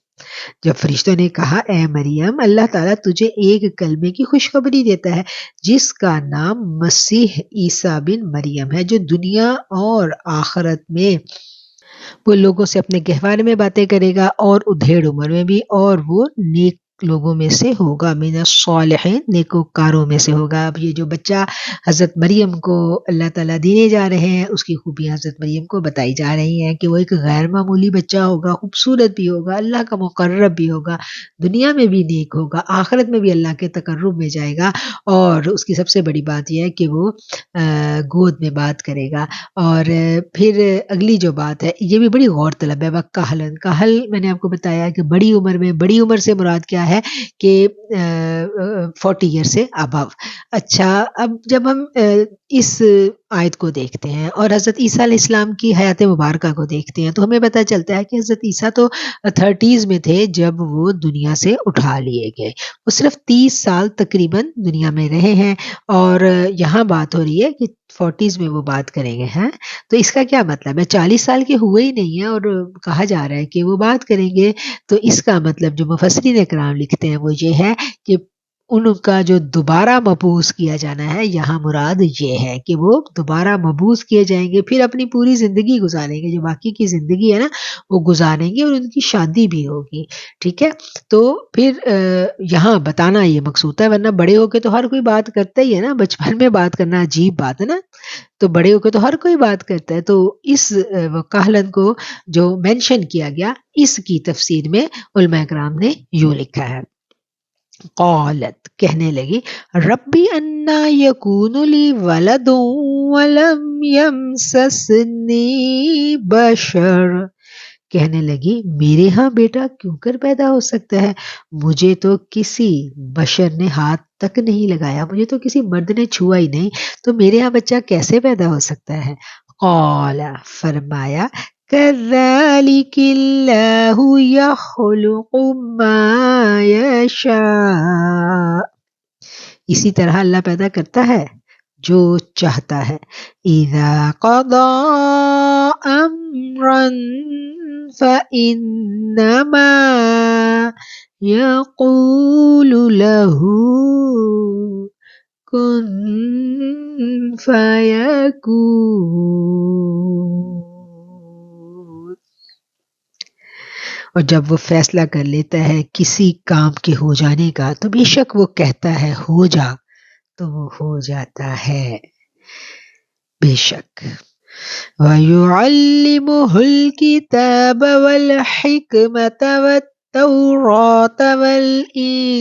جب فرشتوں نے کہا اے مریم اللہ تعالیٰ تجھے ایک کلمے کی خوشخبری دیتا ہے جس کا نام مسیح عیسیٰ بن مریم ہے، جو دنیا اور آخرت میں وہ لوگوں سے اپنے گہوارے میں باتیں کرے گا اور ادھیڑ عمر میں بھی، اور وہ نیک لوگوں میں سے ہوگا، من الصالحین نیکوکاروں میں سے ہوگا۔ اب یہ جو بچہ حضرت مریم کو اللہ تعالیٰ دینے جا رہے ہیں اس کی خوبیاں حضرت مریم کو بتائی جا رہی ہیں کہ وہ ایک غیر معمولی بچہ ہوگا، خوبصورت بھی ہوگا، اللہ کا مقرب بھی ہوگا، دنیا میں بھی نیک ہوگا، آخرت میں بھی اللہ کے تقرب میں جائے گا، اور اس کی سب سے بڑی بات یہ ہے کہ وہ گود میں بات کرے گا۔ اور پھر اگلی جو بات ہے یہ بھی بڑی غور طلب ہے، وَكَهْلًا، کہل میں نے آپ کو بتایا کہ بڑی عمر میں، بڑی عمر سے مراد کیا ہے کہ 40 ایئر سے ابو۔ اچھا اب جب ہم اس آیت کو دیکھتے ہیں اور حضرت عیسیٰ علیہ السلام کی حیات مبارکہ کو دیکھتے ہیں تو ہمیں پتہ چلتا ہے کہ حضرت عیسیٰ تو 30s میں تھے جب وہ دنیا سے اٹھا لیے گئے، وہ صرف 30 سال تقریباً دنیا میں رہے ہیں، اور یہاں بات ہو رہی ہے کہ 40s میں وہ بات کریں گے ہیں، تو اس کا کیا مطلب ہے؟ 40 سال کے ہوئے ہی نہیں ہیں اور کہا جا رہا ہے کہ وہ بات کریں گے، تو اس کا مطلب جو مفسرین کرام لکھتے ہیں وہ یہ ہے کہ ان کا جو دوبارہ مبعوث کیا جانا ہے یہاں مراد یہ ہے کہ وہ دوبارہ مبعوث کیے جائیں گے، پھر اپنی پوری زندگی گزاریں گے، جو باقی کی زندگی ہے نا وہ گزاریں گے، اور ان کی شادی بھی ہوگی، ٹھیک ہے؟ تو پھر یہاں بتانا یہ مقصود ہے، ورنہ بڑے ہو کے تو ہر کوئی بات کرتا ہی ہے نا، بچپن میں بات کرنا عجیب بات ہے نا، تو بڑے ہو کے تو ہر کوئی بات کرتا ہے، تو اس وکہلن کو جو مینشن کیا گیا اس کی تفسیر میں علماء کرام نے یوں لکھا ہے، قالت کہنے لگی ربی انا یکون لی ولد ولم یمسسنی بشر، کہنے لگی میرے ہاں بیٹا کیوں کر پیدا ہو سکتا ہے، مجھے تو کسی بشر نے ہاتھ تک نہیں لگایا، مجھے تو کسی مرد نے چھوا ہی نہیں، تو میرے ہاں بچہ کیسے پیدا ہو سکتا ہے؟ قال فرمایا كذلك اللہ يخلق ما يشاء، اسی طرح اللہ پیدا کرتا ہے جو چاہتا ہے، اذا قضى امرا فانما يقول له کن فیکون، اور جب وہ فیصلہ کر لیتا ہے کسی کام کے ہو جانے کا تو بے شک وہ کہتا ہے ہو جا تو وہ ہو جاتا ہے، بے شک۔ وَيُعَلِّمُهُ الْكِتَابَ وَالْحِكْمَةَ وَالتَّوْرَاةَ وَالْإِنْجِيلَ،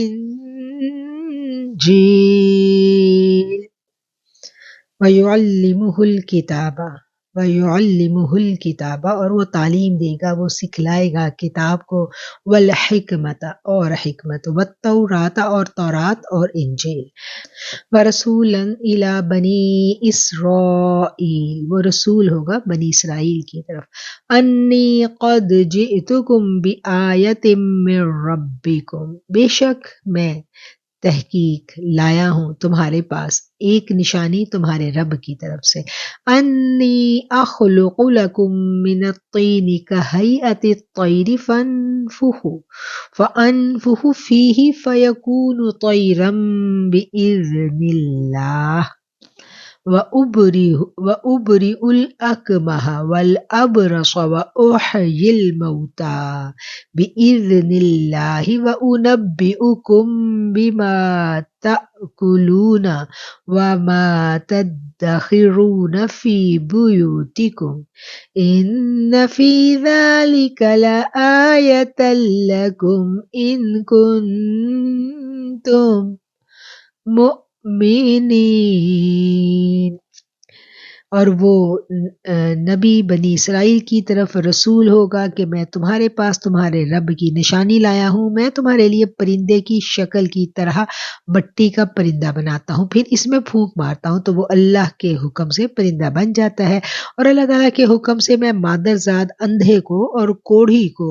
وَيُعَلِّمُهُ الْكِتَابَ، وَيُعَلِّمُهُ الْكِتَابَ اور وہ تعلیم دے گا، وہ سکھلائے گا کتاب کو، والحکمت اور حکمت، والتورات اور تورات اور انجیل، ورسولا الی بنی اسرائیل، وہ رسول ہوگا بنی اسرائیل کی طرف، انی قد جئتکم بآیت من ربکم، بے شک میں تحقیق لایا ہوں تمہارے پاس ایک نشانی تمہارے رب کی طرف سے، انی اخلق لکم من الطین کہیئت الطیر فانفخ فیہ فیکون طیرا بإذن اللہ، وَأُبْرِئُ الْأَكْمَحَ وَالْأَبْرَصَ وَأُحْيِي الْمَوْتَى بِإِذْنِ اللَّهِ وَأُنَبِّئُكُم بِمَا تَأْكُلُونَ وَمَا تَدَّخِرُونَ فِي بُيُوتِكُمْ إِنَّ فِي ذَلِكَ لَآيَةً لَكُمْ إِن كُنتُم مؤمنین، اور وہ نبی بنی اسرائیل کی طرف رسول ہوگا کہ میں تمہارے پاس تمہارے رب کی نشانی لایا ہوں، میں تمہارے لیے پرندے کی شکل کی طرح مٹی کا پرندہ بناتا ہوں، پھر اس میں پھونک مارتا ہوں تو وہ اللہ کے حکم سے پرندہ بن جاتا ہے، اور اللہ تعالیٰ کے حکم سے میں مادرزاد اندھے کو اور کوڑھی کو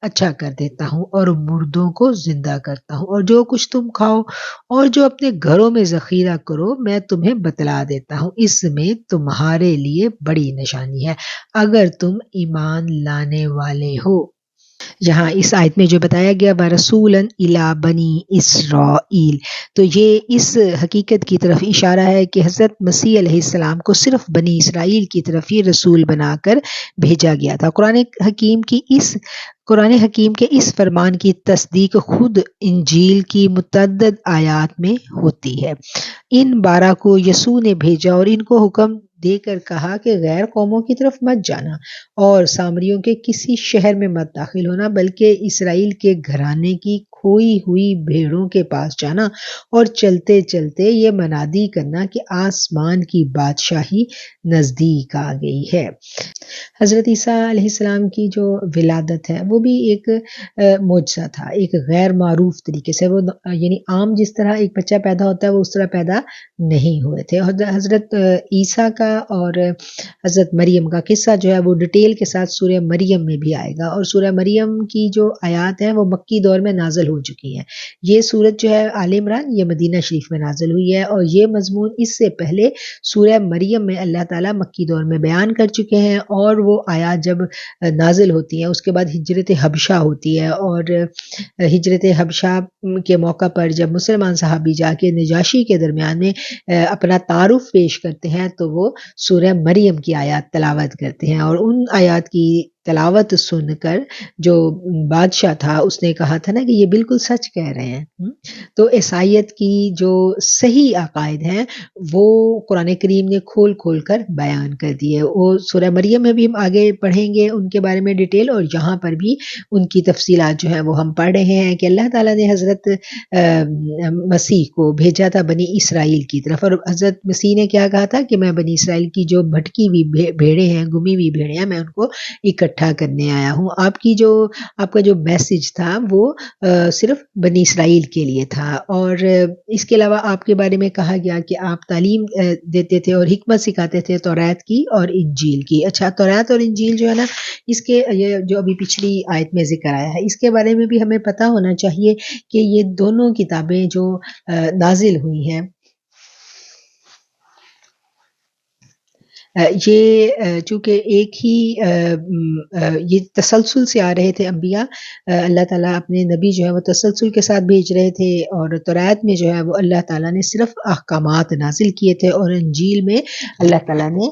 اچھا کر دیتا ہوں اور مردوں کو زندہ کرتا ہوں، اور جو کچھ تم کھاؤ اور جو اپنے گھروں میں ذخیرہ کرو میں تمہیں بتلا دیتا ہوں، اس میں تمہارے لیے بڑی نشانی ہے اگر تم ایمان لانے والے ہو۔ یہاں اس آیت میں جو بتایا گیا وَرَسُولًا إِلَىٰ بَنِي إِسْرَائِیل، تو یہ اس حقیقت کی طرف اشارہ ہے کہ حضرت مسیح علیہ السلام کو صرف بنی اسرائیل کی طرف ہی رسول بنا کر بھیجا گیا تھا۔ قرآن حکیم کے اس فرمان کی تصدیق خود انجیل کی متعدد آیات میں ہوتی ہے۔ ان 12 کو یسوع نے بھیجا اور ان کو حکم دے کر کہا کہ غیر قوموں کی طرف مت جانا اور سامریوں کے کسی شہر میں مت داخل ہونا، بلکہ اسرائیل کے گھرانے کی کھوئی ہوئی بھیڑوں کے پاس جانا اور چلتے چلتے یہ منادی کرنا کہ آسمان کی بادشاہی نزدیک آ گئی ہے۔ حضرت عیسیٰ علیہ السلام کی جو ولادت ہے وہ بھی ایک معجزہ تھا، ایک غیر معروف طریقے سے، وہ یعنی عام جس طرح ایک بچہ پیدا ہوتا ہے وہ اس طرح پیدا نہیں ہوئے تھے۔ حضرت عیسیٰ کا اور حضرت مریم کا قصہ جو ہے وہ ڈیٹیل کے ساتھ سورہ مریم میں بھی آئے گا، اور سورہ مریم کی جو آیات ہیں وہ مکی دور میں نازل ہو چکی ہیں۔ یہ سورت جو ہے آل عمران یہ مدینہ شریف میں نازل ہوئی ہے، اور یہ مضمون اس سے پہلے سورہ مریم میں اللہ تعالیٰ مکی دور میں بیان کر چکے ہیں، اور وہ آیات جب نازل ہوتی ہیں اس کے بعد ہجرت حبشہ ہوتی ہے، اور ہجرت حبشہ کے موقع پر جب مسلمان صحابی جا کے نجاشی کے درمیان میں اپنا تعارف پیش کرتے ہیں تو وہ سورہ مریم کی آیات تلاوت کرتے ہیں، اور ان آیات کی تلاوت سن کر جو بادشاہ تھا اس نے کہا تھا نا کہ یہ بالکل سچ کہہ رہے ہیں۔ تو عیسائیت کی جو صحیح عقائد ہیں وہ قرآن کریم نے کھول کھول کر بیان کر دیے۔ وہ سورہ مریم میں بھی ہم آگے پڑھیں گے ان کے بارے میں ڈیٹیل، اور یہاں پر بھی ان کی تفصیلات جو ہیں وہ ہم پڑھ رہے ہیں کہ اللہ تعالیٰ نے حضرت مسیح کو بھیجا تھا بنی اسرائیل کی طرف، اور حضرت مسیح نے کیا کہا تھا کہ میں بنی اسرائیل کی جو بھٹکی ہوئی بھیڑیں ہیں، گمی ہوئی بھیڑیں ہیں، میں ان کو اکٹھا کرنے آیا ہوں۔ آپ کا جو میسج تھا وہ صرف بنی اسرائیل کے لیے تھا، اور اس کے علاوہ آپ کے بارے میں کہا گیا کہ آپ تعلیم دیتے تھے اور حکمت سکھاتے تھے تورات کی اور انجیل کی۔ اچھا، تورات اور انجیل جو ہے نا، اس کے یہ جو ابھی پچھلی آیت میں ذکر آیا ہے اس کے بارے میں بھی ہمیں پتہ ہونا چاہیے کہ یہ دونوں کتابیں جو نازل ہوئی ہیں یہ چونکہ ایک ہی یہ تسلسل سے آ رہے تھے انبیاء، اللہ تعالیٰ اپنے نبی جو ہے وہ تسلسل کے ساتھ بھیج رہے تھے، اور تورات میں جو ہے وہ اللہ تعالیٰ نے صرف احکامات نازل کیے تھے، اور انجیل میں اللہ تعالیٰ نے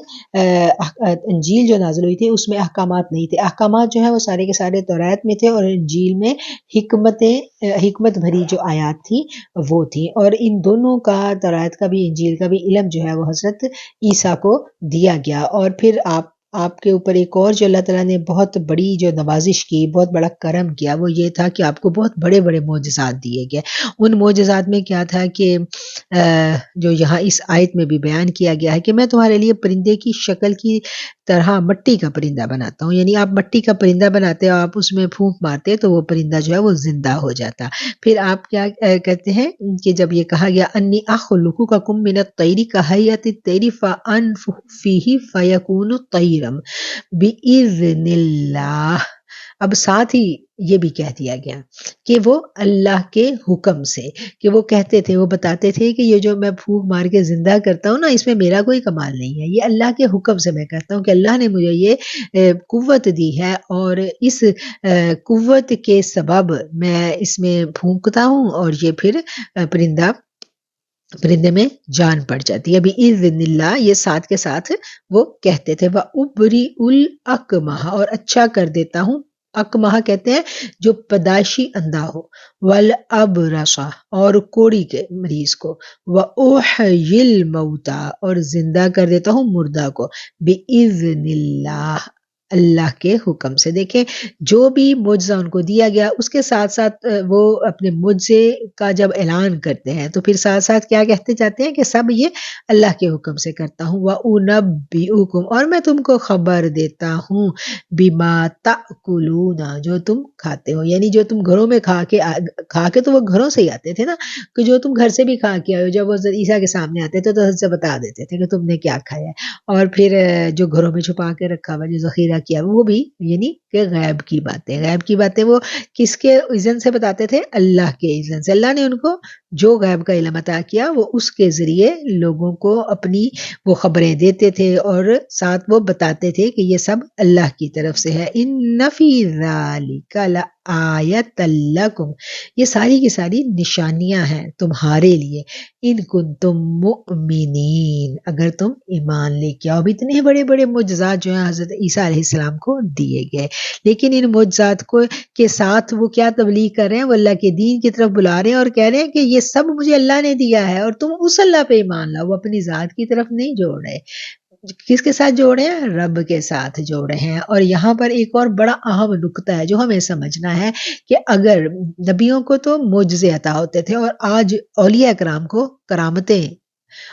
انجیل جو نازل ہوئی تھی اس میں احکامات نہیں تھے۔ احکامات جو ہے وہ سارے کے سارے تورات میں تھے، اور انجیل میں حکمت بھری جو آیات تھی وہ تھی، اور ان دونوں کا، تورات کا بھی انجیل کا بھی علم جو ہے وہ حضرت عیسیٰ کو دیا گیا، اور پھر آپ آپ کے اوپر ایک اور جو اللہ تعالیٰ نے بہت بڑی جو نوازش کی، بہت بڑا کرم کیا، وہ یہ تھا کہ آپ کو بہت بڑے بڑے معجزات دیے گئے۔ ان معجزات میں کیا تھا کہ جو یہاں اس آیت میں بھی بیان کیا گیا ہے کہ میں تمہارے لیے پرندے کی شکل کی طرح مٹی کا پرندہ بناتا ہوں، یعنی آپ مٹی کا پرندہ بناتے ہو، آپ اس میں پھونک مارتے تو وہ پرندہ جو ہے وہ زندہ ہو جاتا۔ پھر آپ کیا کہتے ہیں کہ جب یہ کہا گیا انی اخلقکم من الطیر کہیئۃ الطیر فانفخ فیہ فیکون طیرا باذن اللہ، اب ساتھ ہی یہ بھی کہہ دیا گیا کہ وہ اللہ کے حکم سے، کہ وہ کہتے تھے، وہ بتاتے تھے کہ یہ جو میں پھونک مار کے زندہ کرتا ہوں نا، اس میں میرا کوئی کمال نہیں ہے، یہ اللہ کے حکم سے میں کرتا ہوں، کہ اللہ نے مجھے یہ قوت دی ہے اور اس قوت کے سبب میں اس میں پھونکتا ہوں اور یہ پھر پرندے میں جان پڑ جاتی ہے۔ بِإِذْنِ اللہ، یہ ساتھ کے ساتھ وہ کہتے تھے وَأُبْرِئُ الْأَكْمَحَ، اور اچھا کر دیتا ہوں، اکمہ کہتے ہیں جو پیدائشی اندھا ہو، والابرص، اور کوڑی کے مریض کو، وَأُحْيِي الْمَوْتَى، اور زندہ کر دیتا ہوں مردہ کو، بِإِذْنِ اللہ، اللہ کے حکم سے۔ دیکھیں جو بھی معجزہ ان کو دیا گیا اس کے ساتھ ساتھ وہ اپنے معجزے کا جب اعلان کرتے ہیں تو پھر ساتھ ساتھ کیا کہتے جاتے ہیں کہ سب یہ اللہ کے حکم سے کرتا ہوں۔ وَأُنَبِّئُكُمْ، اور میں تم کو خبر دیتا ہوں، بِمَا تَأْكُلُونَ، جو تم کھاتے ہو، یعنی جو تم گھروں میں کھا کے تو وہ گھروں سے ہی آتے تھے نا، کہ جو تم گھر سے بھی کھا کے آئے ہو، جب وہ عیسیٰ کے سامنے آتے تھے تو حضرت سے بتا دیتے تھے کہ تم نے کیا کھایا ہے، اور پھر جو گھروں میں چھپا کے رکھا ہوا جو ذخیرہ کیا وہ بھی، یعنی کہ غیب کی باتیں وہ کس کے اذن سے بتاتے تھے؟ اللہ کے اذن سے۔ اللہ نے ان کو جو غیب کا علم عطا کیا وہ اس کے ذریعے لوگوں کو اپنی وہ خبریں دیتے تھے اور ساتھ وہ بتاتے تھے کہ یہ سب اللہ کی طرف سے ہے۔ ان فی ذالک لآیۃ لکم، یہ ساری کی ساری نشانیاں ہیں تمہارے لیے، ان کنتم مؤمنین، اگر تم ایمان لے کے آؤ۔ اب اتنے بڑے بڑے معجزات جو ہیں حضرت عیسیٰ علیہ السلام کو دیے گئے، لیکن ان معجزات کے ساتھ وہ کیا تبلیغ کر رہے ہیں؟ وہ اللہ کے دین کی طرف بلا رہے ہیں اور کہہ رہے ہیں کہ یہ سب مجھے اللہ نے دیا ہے اور تم اس اللہ پہ ایمان لاؤ۔ وہ اپنی ذات کی طرف نہیں جوڑ رہے، کس کے ساتھ جوڑ رہے ہیں؟ رب کے ساتھ جوڑ رہے ہیں۔ اور یہاں پر ایک اور بڑا اہم نکتہ ہے جو ہمیں سمجھنا ہے کہ اگر نبیوں کو تو معجزے عطا ہوتے تھے اور آج اولیاء کرام کو کرامتیں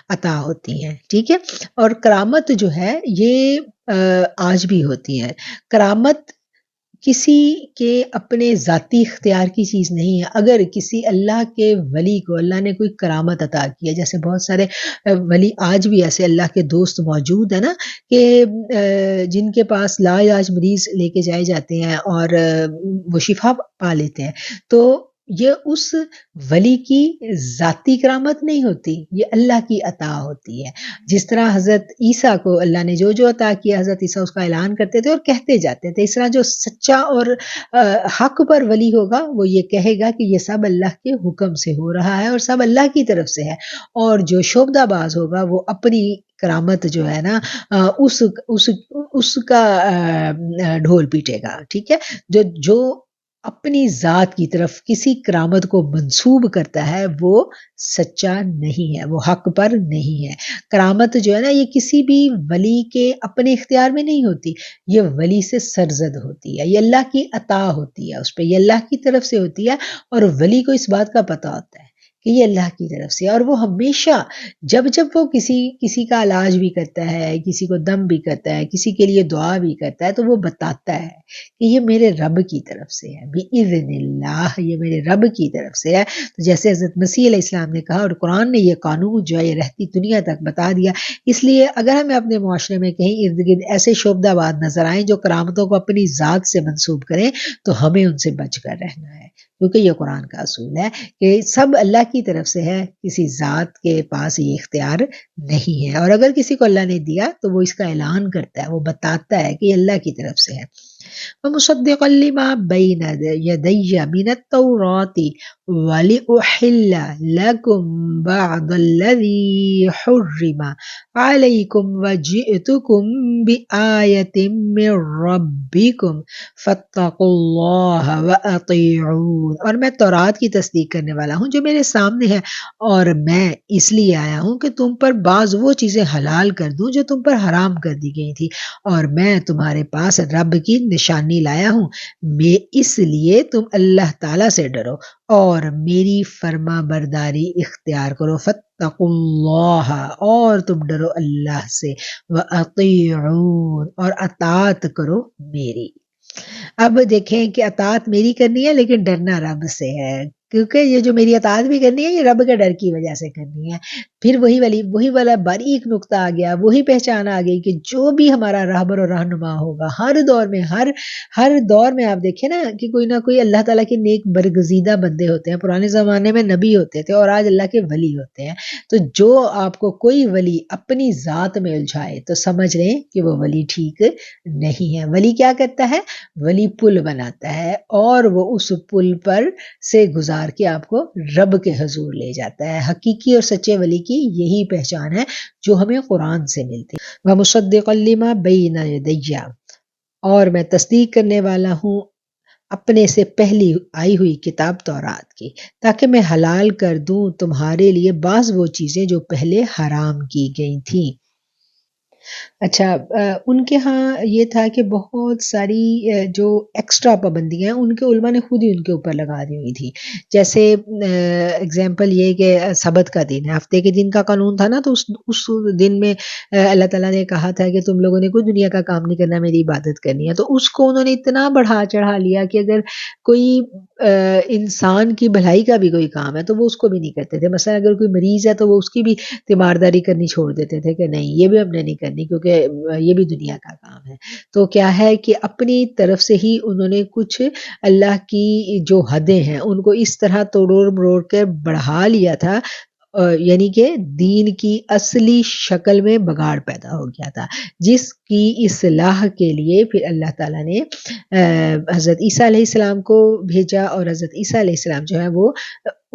عطا ہوتی ہیں، ٹھیک ہے، اور کرامت جو ہے یہ آج بھی ہوتی ہے۔ کرامت کسی کے اپنے ذاتی اختیار کی چیز نہیں ہے۔ اگر کسی اللہ کے ولی کو اللہ نے کوئی کرامت عطا کی ہے، جیسے بہت سارے ولی آج بھی ایسے اللہ کے دوست موجود ہیں نا، کہ جن کے پاس لا علاج مریض لے کے جائے جاتے ہیں اور وہ شفا پا لیتے ہیں، تو یہ اس ولی کی ذاتی کرامت نہیں ہوتی، یہ اللہ کی عطا ہوتی ہے۔ جس طرح حضرت عیسیٰ کو اللہ نے جو عطا کیا، حضرت عیسیٰ اس کا اعلان کرتے تھے اور کہتے جاتے تھے، اس طرح جو سچا اور حق پر ولی ہوگا وہ یہ کہے گا کہ یہ سب اللہ کے حکم سے ہو رہا ہے اور سب اللہ کی طرف سے ہے، اور جو شعبدہ باز ہوگا وہ اپنی کرامت جو ہے نا اس کا ڈھول پیٹے گا، ٹھیک ہے۔ جو اپنی ذات کی طرف کسی کرامت کو منسوب کرتا ہے وہ سچا نہیں ہے، وہ حق پر نہیں ہے۔ کرامت جو ہے نا یہ کسی بھی ولی کے اپنے اختیار میں نہیں ہوتی، یہ ولی سے سرزد ہوتی ہے، یہ اللہ کی عطا ہوتی ہے، اس پہ یہ اللہ کی طرف سے ہوتی ہے، اور ولی کو اس بات کا پتہ ہوتا ہے کہ یہ اللہ کی طرف سے ہے، اور وہ ہمیشہ جب وہ کسی کا علاج بھی کرتا ہے، کسی کو دم بھی کرتا ہے، کسی کے لیے دعا بھی کرتا ہے، تو وہ بتاتا ہے کہ یہ میرے رب کی طرف سے ہے، بِإِذْنِ اللہ، یہ میرے رب کی طرف سے ہے۔ تو جیسے حضرت مسیح علیہ السلام نے کہا اور قرآن نے یہ قانون جو ہے یہ رہتی دنیا تک بتا دیا، اس لیے اگر ہمیں اپنے معاشرے میں کہیں ارد گرد ایسے شعبدہ باد نظر آئیں جو کرامتوں کو اپنی ذات سے منسوب کریں تو ہمیں ان سے بچ کر رہنا ہے، کیونکہ یہ قرآن کا اصول ہے کہ سب اللہ کی طرف سے ہے، کسی ذات کے پاس یہ اختیار نہیں ہے، اور اگر کسی کو اللہ نے دیا تو وہ اس کا اعلان کرتا ہے، وہ بتاتا ہے کہ یہ اللہ کی طرف سے ہے۔ ومصدقا لما بين يدي من التوراة ولأحل لكم بعض الذي حرم عليكم وجئتكم بآية من ربكم فاتقوا الله وأطيعون۔ اور میں تورات کی تصدیق کرنے والا ہوں جو میرے سامنے ہے، اور میں اس لیے آیا ہوں کہ تم پر بعض وہ چیزیں حلال کر دوں جو تم پر حرام کر دی گئی تھی، اور میں تمہارے پاس رب کی نشانی لایا ہوں، میں اس لیے تم اللہ تعالیٰ سے ڈرو اور میری فرما برداری اختیار کرو۔ فاتقوا اللہ، اور تم ڈرو اللہ سے، وَأَطِيعُونَ، اور اطاعت کرو میری۔ اب دیکھیں کہ اطاعت میری کرنی ہے لیکن ڈرنا رب سے ہے، کیونکہ یہ جو میری اطاعت بھی کرنی ہے یہ رب کے ڈر کی وجہ سے کرنی ہے۔ پھر وہی والا باریک نقطہ آ گیا، وہی پہچان آ گئی کہ جو بھی ہمارا رہبر اور رہنما ہوگا ہر دور میں، ہر دور میں آپ دیکھیں نا کہ کوئی نہ کوئی اللہ تعالیٰ کے نیک برگزیدہ بندے ہوتے ہیں۔ پرانے زمانے میں نبی ہوتے تھے اور آج اللہ کے ولی ہوتے ہیں، تو جو آپ کو کوئی ولی اپنی ذات میں الجھائے تو سمجھ لیں کہ وہ ولی ٹھیک نہیں ہے۔ ولی کیا کرتا ہے؟ ولی پل بناتا ہے اور وہ اس پل پر سے گزار کے آپ کو رب کے حضور لے جاتا ہے۔ حقیقی اور سچے ولی کی یہی پہچان ہے جو ہمیں قرآن سے ملتی ہے۔ وَمُصَدِّقًا لِّمَا بَيْنَ يَدَيَّ، اور میں تصدیق کرنے والا ہوں اپنے سے پہلی آئی ہوئی کتاب تورات کی، تاکہ میں حلال کر دوں تمہارے لیے بعض وہ چیزیں جو پہلے حرام کی گئی تھیں۔ اچھا، ان کے ہاں یہ تھا کہ بہت ساری جو ایکسٹرا پابندیاں ان کے علماء نے خود ہی ان کے اوپر لگا دی ہوئی تھی، جیسے اگزامپل یہ کہ سبت کا دن ہے، ہفتے کے دن کا قانون تھا نا، تو اس دن میں اللہ تعالیٰ نے کہا تھا کہ تم لوگوں نے کوئی دنیا کا کام نہیں کرنا، میری عبادت کرنی ہے، تو اس کو انہوں نے اتنا بڑھا چڑھا لیا کہ اگر کوئی انسان کی بھلائی کا بھی کوئی کام ہے تو وہ اس کو بھی نہیں کرتے تھے۔ مثلا اگر کوئی مریض ہے تو وہ اس کی بھی تیمارداری کرنی چھوڑ دیتے تھے کہ نہیں یہ بھی ہم نے نہیں کرنی کیونکہ یہ بھی دنیا کا کام ہے۔ تو کیا ہے کہ اپنی طرف سے ہی انہوں نے کچھ اللہ کی جو حدیں ہیں ان کو اس طرح توڑ مروڑ کے بڑھا لیا تھا، یعنی کہ دین کی اصلی شکل میں بگاڑ پیدا ہو گیا تھا، جس کی اصلاح کے لیے پھر اللہ تعالیٰ نے حضرت عیسیٰ علیہ السلام کو بھیجا، اور حضرت عیسیٰ علیہ السلام جو ہے وہ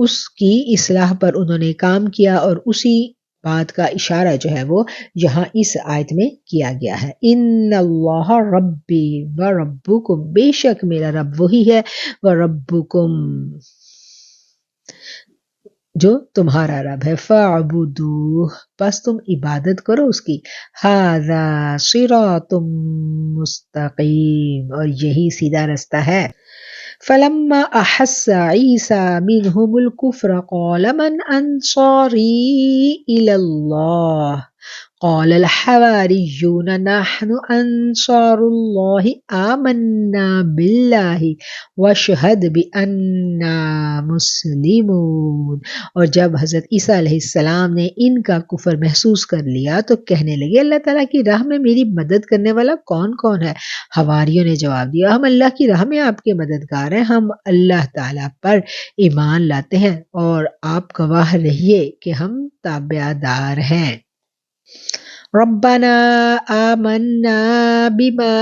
اس کی اصلاح پر انہوں نے کام کیا، اور اسی بات کا اشارہ جو ہے وہ یہاں اس آیت میں کیا گیا ہے۔ ان اللہ ربی و ربکم، بے شک میرا رب وہی ہے، و ربکم جو تمہارا رب ہے، فاعبدوہ بس تم عبادت کرو اس کی، ھذا صراط مستقیم، اور یہی سیدھا رستہ ہے۔ فلما احس عیسیٰ منہم الکفر قال من انصاری الی اللہ قال الحواریون نحن انصار اللہ آمنا باللہ واشہد بأننا مسلمون۔ اور جب حضرت عیسیٰ علیہ السلام نے ان کا کفر محسوس کر لیا تو کہنے لگے اللہ تعالیٰ کی راہ میں میری مدد کرنے والا کون کون ہے؟ حواریوں نے جواب دیا ہم اللہ کی راہ میں آپ کے مددگار ہیں، ہم اللہ تعالیٰ پر ایمان لاتے ہیں اور آپ گواہ رہیے کہ ہم تابعدار ہیں۔ ربنا آمنا بما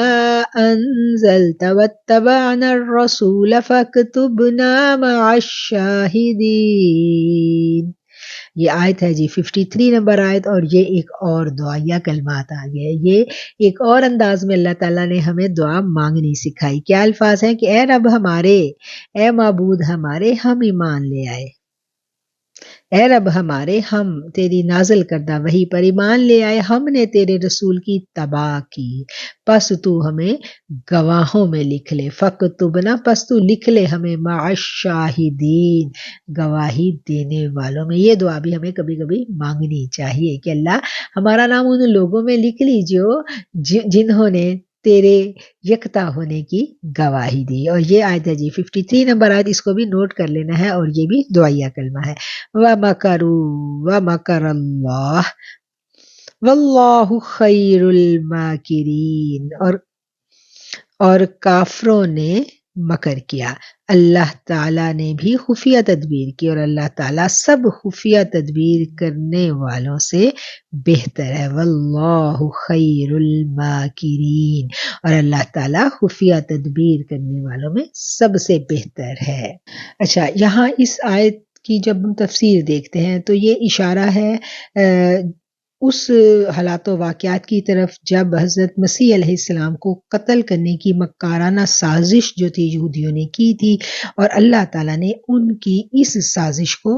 انزلت واتبعنا الرسول فاکتبنا مع الشاہدین۔ یہ آیت ہے جی 53 نمبر آیت، اور یہ ایک اور دعائیہ کلمات آگئے، یہ ایک اور انداز میں اللہ تعالیٰ نے ہمیں دعا مانگنی سکھائی۔ کیا الفاظ ہیں کہ اے رب ہمارے، اے معبود ہمارے، ہم ایمان لے آئے، اے رب ہمارے ہم تیری نازل کردہ وحی پر ایمان لے آئے، ہم نے تیرے رسول کی اتباع کی، پس تو ہمیں گواہوں میں لکھ لے، فاکتبنا پس تو لکھ لے ہمیں مع الشاہدین گواہی دینے والوں میں۔ یہ دعا بھی ہمیں کبھی کبھی مانگنی چاہیے کہ اللہ ہمارا نام ان لوگوں میں لکھ لیجیے جنہوں نے تیرے یکتا ہونے کی گواہی دی۔ اور یہ آیت ہے جی 53 نمبر آیت، اس کو بھی نوٹ کر لینا ہے، اور یہ بھی دعائیہ کلمہ ہے۔ وَمَكَرُوا وَمَكَرَ اللَّهُ وَاللَّهُ خَيْرُ الْمَاكِرِينَ، اور کافروں نے مکر کیا۔ اللہ تعالیٰ نے بھی خفیہ تدبیر کی اور اللہ تعالیٰ سب خفیہ تدبیر کرنے والوں سے بہتر ہے۔ واللہ خیر الماکرین، اور اللہ تعالیٰ خفیہ تدبیر کرنے والوں میں سب سے بہتر ہے۔ اچھا، یہاں اس آیت کی جب ہم تفسیر دیکھتے ہیں تو یہ اشارہ ہے اس حالات و واقعات کی طرف جب حضرت مسیح علیہ السلام کو قتل کرنے کی مکارانہ سازش جو تھی یہودیوں نے کی تھی، اور اللہ تعالیٰ نے ان کی اس سازش کو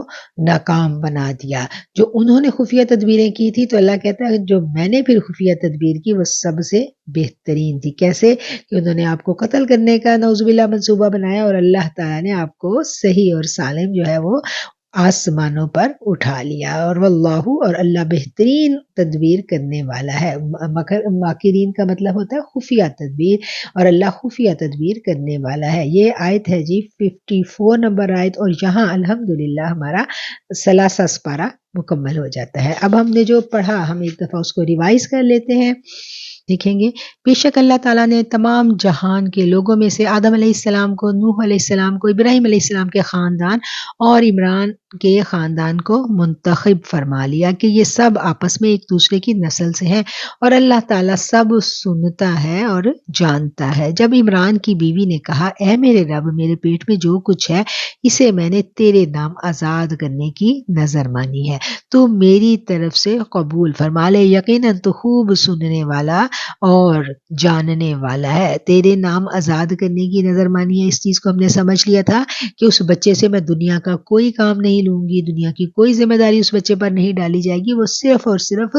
ناکام بنا دیا۔ جو انہوں نے خفیہ تدبیریں کی تھی تو اللہ کہتا ہے جو میں نے پھر خفیہ تدبیر کی وہ سب سے بہترین تھی۔ کیسے کہ انہوں نے آپ کو قتل کرنے کا نعوذ باللہ منصوبہ بنایا، اور اللہ تعالیٰ نے آپ کو صحیح اور سالم جو ہے وہ آسمانوں پر اٹھا لیا۔ اور واللہ، اور اللہ بہترین تدبیر کرنے والا ہے۔ ماکرین کا مطلب ہوتا ہے خفیہ تدبیر، اور اللہ خفیہ تدبیر کرنے والا ہے۔ یہ آیت ہے جی 54 نمبر آیت، اور یہاں الحمدللہ ہمارا ثلاثہ سپارہ مکمل ہو جاتا ہے۔ اب ہم نے جو پڑھا ہم ایک دفعہ اس کو ریوائز کر لیتے ہیں۔ دیکھیں گے، بے شک اللہ تعالیٰ نے تمام جہان کے لوگوں میں سے آدم علیہ السلام کو، نوح علیہ السلام کو، ابراہیم علیہ السلام کے خاندان اور عمران کے خاندان کو منتخب فرما لیا کہ یہ سب آپس میں ایک دوسرے کی نسل سے ہیں، اور اللہ تعالیٰ سب سنتا ہے اور جانتا ہے۔ جب عمران کی بیوی نے کہا اے میرے رب، میرے پیٹ میں جو کچھ ہے اسے میں نے تیرے نام آزاد کرنے کی نظر مانی ہے، تو میری طرف سے قبول فرما لے، یقیناً تو خوب سننے والا اور جاننے والا ہے۔ تیرے نام آزاد کرنے کی نظر مانی ہے، اس چیز کو ہم نے سمجھ لیا تھا کہ اس بچے سے میں دنیا کا کوئی کام نہیں لوں گی، دنیا کی کوئی ذمہ داری اس بچے پر نہیں ڈالی جائے گی، وہ صرف اور صرف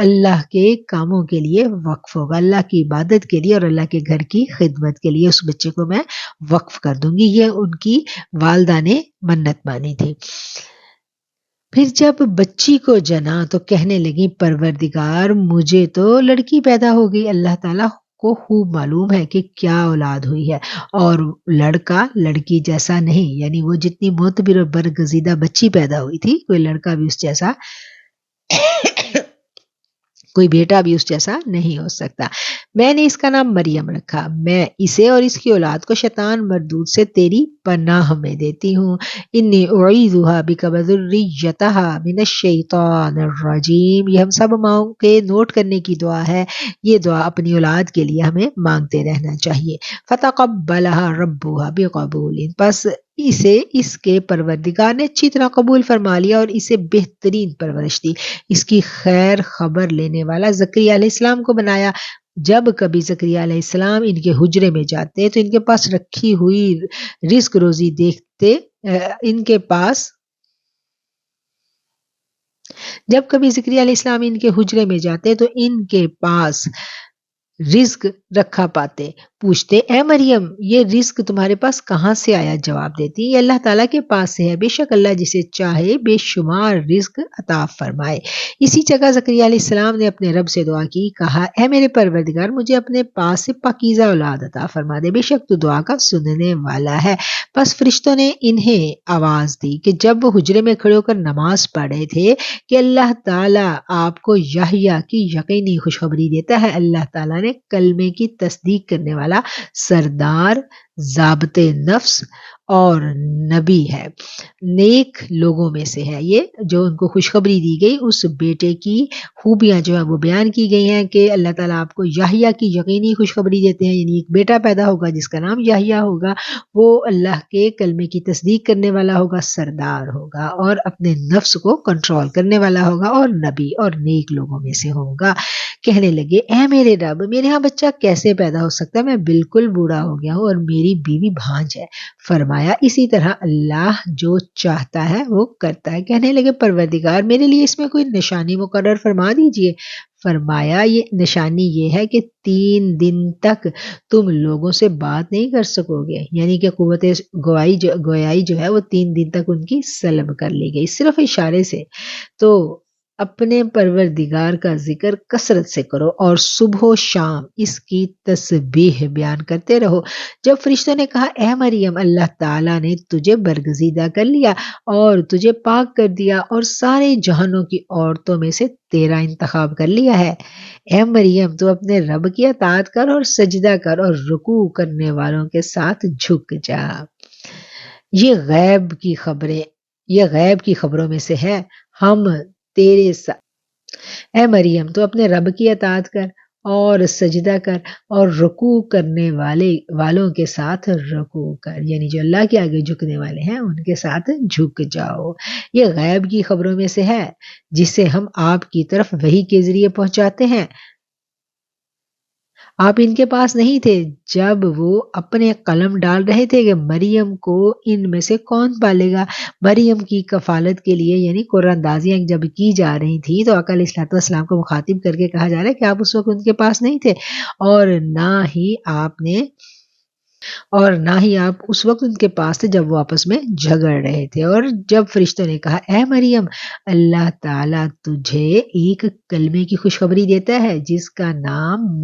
اللہ کے کاموں کے لیے وقف ہوگا، اللہ کی عبادت کے لیے اور اللہ کے گھر کی خدمت کے لیے اس بچے کو میں وقف کر دوں گی۔ یہ ان کی والدہ نے منت مانی تھی۔ پھر جب بچی کو جنا تو کہنے لگی پروردگار مجھے تو لڑکی پیدا ہو گئی، اللہ تعالیٰ کو خوب معلوم ہے کہ کیا اولاد ہوئی ہے، اور لڑکا لڑکی جیسا نہیں، یعنی وہ جتنی معتبر اور برگزیدہ بچی پیدا ہوئی تھی کوئی لڑکا بھی اس جیسا کوئی بیٹا بھی اس جیسا نہیں ہو سکتا۔ میں نے اس کا نام مریم رکھا، میں اسے اور اس کی اولاد کو شیطان مردود سے تیری پناہ میں دیتی ہوں۔ انی اعیذھا بک وذریتھا من الشیطان الرجیم۔ یہ ہم سب ماؤں کے نوٹ کرنے کی دعا ہے، یہ دعا اپنی اولاد کے لیے ہمیں مانگتے رہنا چاہیے۔ فتقبلھا ربھا بقبول، پس اسے اس کے پروردگار نے اچھی طرح قبول فرما لیا اور اسے بہترین پرورش دی۔ اس کی خیر خبر لینے والا زکریا علیہ السلام کو بنایا۔ جب کبھی زکریا علیہ السلام ان کے حجرے میں جاتے تو ان کے پاس رکھی ہوئی رزق روزی دیکھتے، جب کبھی زکریا علیہ السلام ان کے حجرے میں جاتے تو ان کے پاس رزق رکھا پاتے، پوچھتے اے مریم یہ رزق تمہارے پاس کہاں سے آیا؟ جواب دیتی یہ اللہ تعالیٰ کے پاس سے ہے، بے شک اللہ جسے چاہے بے شمار رزق عطا فرمائے۔ اسی جگہ زکریا علیہ السلام نے اپنے رب سے دعا کی، کہا اے میرے پروردگار مجھے اپنے پاس سے پاکیزہ اولاد عطا فرما دے، بے شک تو دعا کا سننے والا ہے۔ پس فرشتوں نے انہیں آواز دی کہ جب وہ حجرے میں کھڑے ہو کر نماز پڑھ رہے تھے کہ اللہ تعالیٰ آپ کو یحییٰ کی یقینی خوشخبری دیتا ہے، اللہ تعالیٰ نے کلمے کی تصدیق کرنے والا سردار، ضابط نفس اور نبی ہے، نیک لوگوں میں سے ہے۔ یہ جو ان کو خوشخبری دی گئی اس بیٹے کی خوبیاں جو ہیں وہ بیان کی گئی ہیں کہ اللہ تعالیٰ آپ کو یحییٰ کی یقینی خوشخبری دیتے ہیں، یعنی ایک بیٹا پیدا ہوگا جس کا نام یحییٰ ہوگا، وہ اللہ کے کلمے کی تصدیق کرنے والا ہوگا، سردار ہوگا اور اپنے نفس کو کنٹرول کرنے والا ہوگا، اور نبی اور نیک لوگوں میں سے ہوگا۔ کہنے لگے اے میرے رب میرے ہاں بچہ کیسے پیدا ہو سکتا ہے؟ میں بالکل بوڑھا ہو گیا ہوں اور میری بیوی بھانج ہے۔ فرمایا اسی طرح اللہ جو چاہتا ہے وہ کرتا ہے۔ کہنے لگے پروردگار میرے لیے اس میں کوئی نشانی مقرر فرما دیجئے۔ فرمایا یہ نشانی یہ ہے کہ 3 دن تک تم لوگوں سے بات نہیں کر سکو گے، یعنی کہ قوت گویائی جو ہے وہ 3 دن تک ان کی سلب کر لی گئی صرف اشارے سے۔ تو اپنے پروردگار کا ذکر کثرت سے کرو اور صبح و شام اس کی تسبیح بیان کرتے رہو۔ جب فرشتوں نے کہا اے مریم اللہ تعالیٰ نے تجھے برگزیدہ کر لیا اور تجھے پاک کر دیا اور سارے جہانوں کی عورتوں میں سے تیرا انتخاب کر لیا ہے، اے مریم تو اپنے رب کی اطاعت کر اور سجدہ کر اور رکوع کرنے والوں کے ساتھ جھک جا۔ یہ غیب کی خبروں میں سے ہے، ہم تیرے اے مریم تو اپنے رب کی اطاعت کر اور سجدہ کر اور رکوع کرنے والوں کے ساتھ رکوع کر، یعنی جو اللہ کے آگے جھکنے والے ہیں ان کے ساتھ جھک جاؤ۔ یہ غیب کی خبروں میں سے ہے جسے ہم آپ کی طرف وحی کے ذریعے پہنچاتے ہیں۔ آپ ان کے پاس نہیں تھے جب وہ اپنے قلم ڈال رہے تھے کہ مریم کو ان میں سے کون پالے گا۔ مریم کی کفالت کے لیے یعنی قرآن اندازیاں جب کی جا رہی تھی تو آقا علیہ السلام کو مخاطب کر کے کہا جا رہا ہے کہ آپ اس وقت ان کے پاس نہیں تھے اور نہ ہی آپ اس وقت ان کے پاس تھے جب وہ آپس میں جھگڑ رہے تھے۔ اور جب فرشتوں نے کہا اے مریم اللہ تعالیٰ تجھے ایک کلمے کی خوشخبری دیتا ہے جس کا نام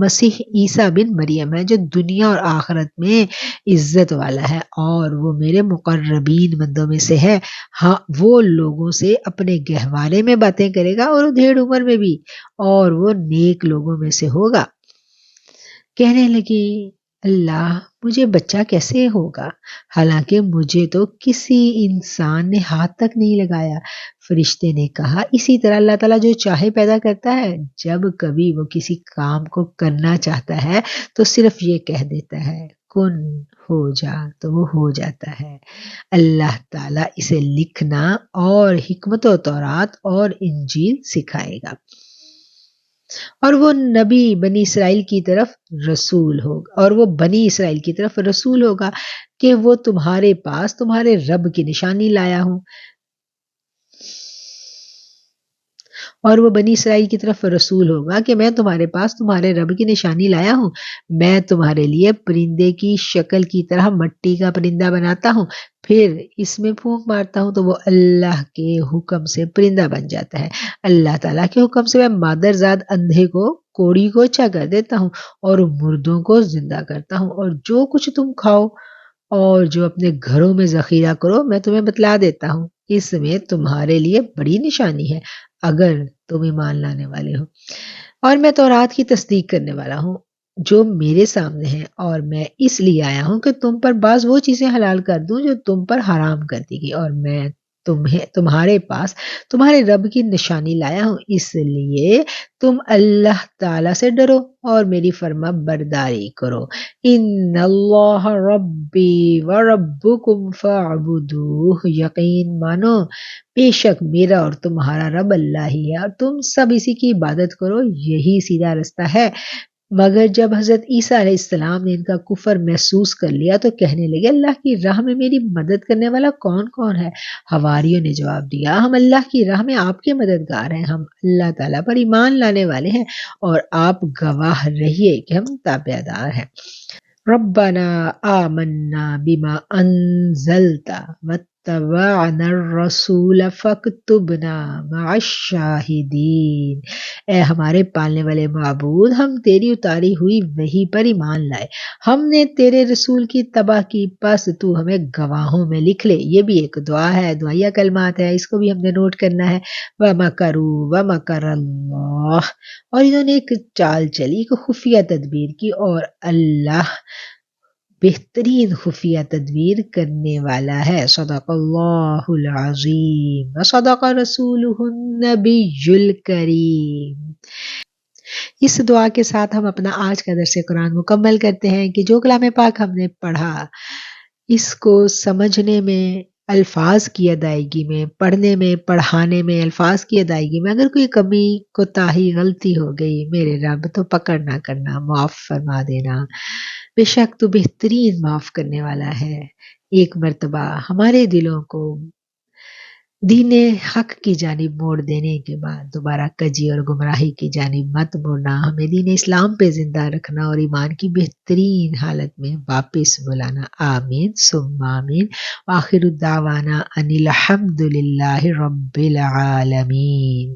مسیح عیسیٰ بن مریم ہے، جو دنیا اور آخرت میں عزت والا ہے اور وہ میرے مقربین بندوں میں سے ہے۔ ہاں وہ لوگوں سے اپنے گہوارے میں باتیں کرے گا اور ڈھیڑ عمر میں بھی، اور وہ نیک لوگوں میں سے ہوگا۔ کہنے لگی اللہ مجھے بچہ کیسے ہوگا حالانکہ مجھے تو کسی انسان نے ہاتھ تک نہیں لگایا۔ فرشتے نے کہا اسی طرح اللہ تعالیٰ جو چاہے پیدا کرتا ہے، جب کبھی وہ کسی کام کو کرنا چاہتا ہے تو صرف یہ کہہ دیتا ہے کن ہو جا تو وہ ہو جاتا ہے۔ اللہ تعالیٰ اسے لکھنا اور حکمت و تورات اور انجیل سکھائے گا، اور وہ بنی اسرائیل کی طرف رسول ہوگا کہ وہ تمہارے پاس تمہارے رب کی نشانی لایا ہوں، اور وہ بنی اسرائیل کی طرف رسول ہوگا کہ میں تمہارے پاس تمہارے رب کی نشانی لایا ہوں۔ میں تمہارے لیے پرندے کی شکل کی طرح مٹی کا پرندہ بناتا ہوں، پھر اس میں پھونک مارتا ہوں تو وہ اللہ کے حکم سے پرندہ بن جاتا ہے۔ اللہ تعالیٰ کے حکم سے میں مادرزاد اندھے کو کوڑی کو اچھا کر دیتا ہوں اور مردوں کو زندہ کرتا ہوں، اور جو کچھ تم کھاؤ اور جو اپنے گھروں میں ذخیرہ کرو میں تمہیں بتلا دیتا ہوں۔ اس میں تمہارے لیے بڑی نشانی ہے اگر تم ایمان لانے والے ہو، اور میں تورات کی تصدیق کرنے والا ہوں جو میرے سامنے ہے، اور میں اس لیے آیا ہوں کہ تم پر بعض وہ چیزیں حلال کر دوں جو تم پر حرام کر دی گئی، اور میں تمہارے پاس تمہارے رب کی نشانی لایا ہوں، اس لیے تم اللہ تعالیٰ سے ڈرو اور میری فرما برداری کرو۔ ان اللہ ربی و ربکم فاعبدوہ، یقین مانو بے شک میرا اور تمہارا رب اللہ ہی ہے اور تم سب اسی کی عبادت کرو، یہی سیدھا رستہ ہے۔ مگر جب حضرت عیسیٰ علیہ السلام نے ان کا کفر محسوس کر لیا تو کہنے لگے اللہ کی راہ میں میری مدد کرنے والا کون کون ہے؟ حواریوں نے جواب دیا ہم اللہ کی راہ میں آپ کے مددگار ہیں، ہم اللہ تعالیٰ پر ایمان لانے والے ہیں اور آپ گواہ رہیے کہ ہم تابعدار ہیں۔ ربنا آمنا بما انزلت واتبعنا الرسول فاکتبنا مع الشاہدین۔ اے ہمارے پالنے والے معبود، ہم تیری اتاری ہوئی وحی پر ایمان لائے، ہم نے تیرے رسول کی اتباع کی، پس تو ہمیں گواہوں میں لکھ لے۔ یہ بھی ایک دعا ہے، دعائیہ کلمات ہے، اس کو بھی ہم نے نوٹ کرنا ہے۔ وَمَكَرُوا وَمَكَرَ اللَّهُ، اور انہوں نے ایک چال چلی، ایک خفیہ تدبیر کی، اور اللہ بہترین خفیہ تدبیر کرنے والا ہے۔ صدق اللہ العظیم وصدق رسولہ النبی الکریم۔ اس دعا کے ساتھ ہم اپنا آج کا درس قرآن مکمل کرتے ہیں کہ جو کلام پاک ہم نے پڑھا اس کو سمجھنے میں، الفاظ کی ادائیگی میں، پڑھنے میں، پڑھانے میں، الفاظ کی ادائیگی میں اگر کوئی کمی کوتاہی غلطی ہو گئی میرے رب تو پکڑ نہ کرنا، معاف فرما دینا، بے شک تو بہترین معاف کرنے والا ہے۔ ایک مرتبہ ہمارے دلوں کو دین حق کی جانب موڑ دینے کے بعد دوبارہ کجی اور گمراہی کی جانب مت مڑنا، ہمیں دین اسلام پہ زندہ رکھنا اور ایمان کی بہترین حالت میں واپس بلانا۔ آمین ثم آمین۔ وآخر الدعوانا ان الحمد للہ رب العالمین۔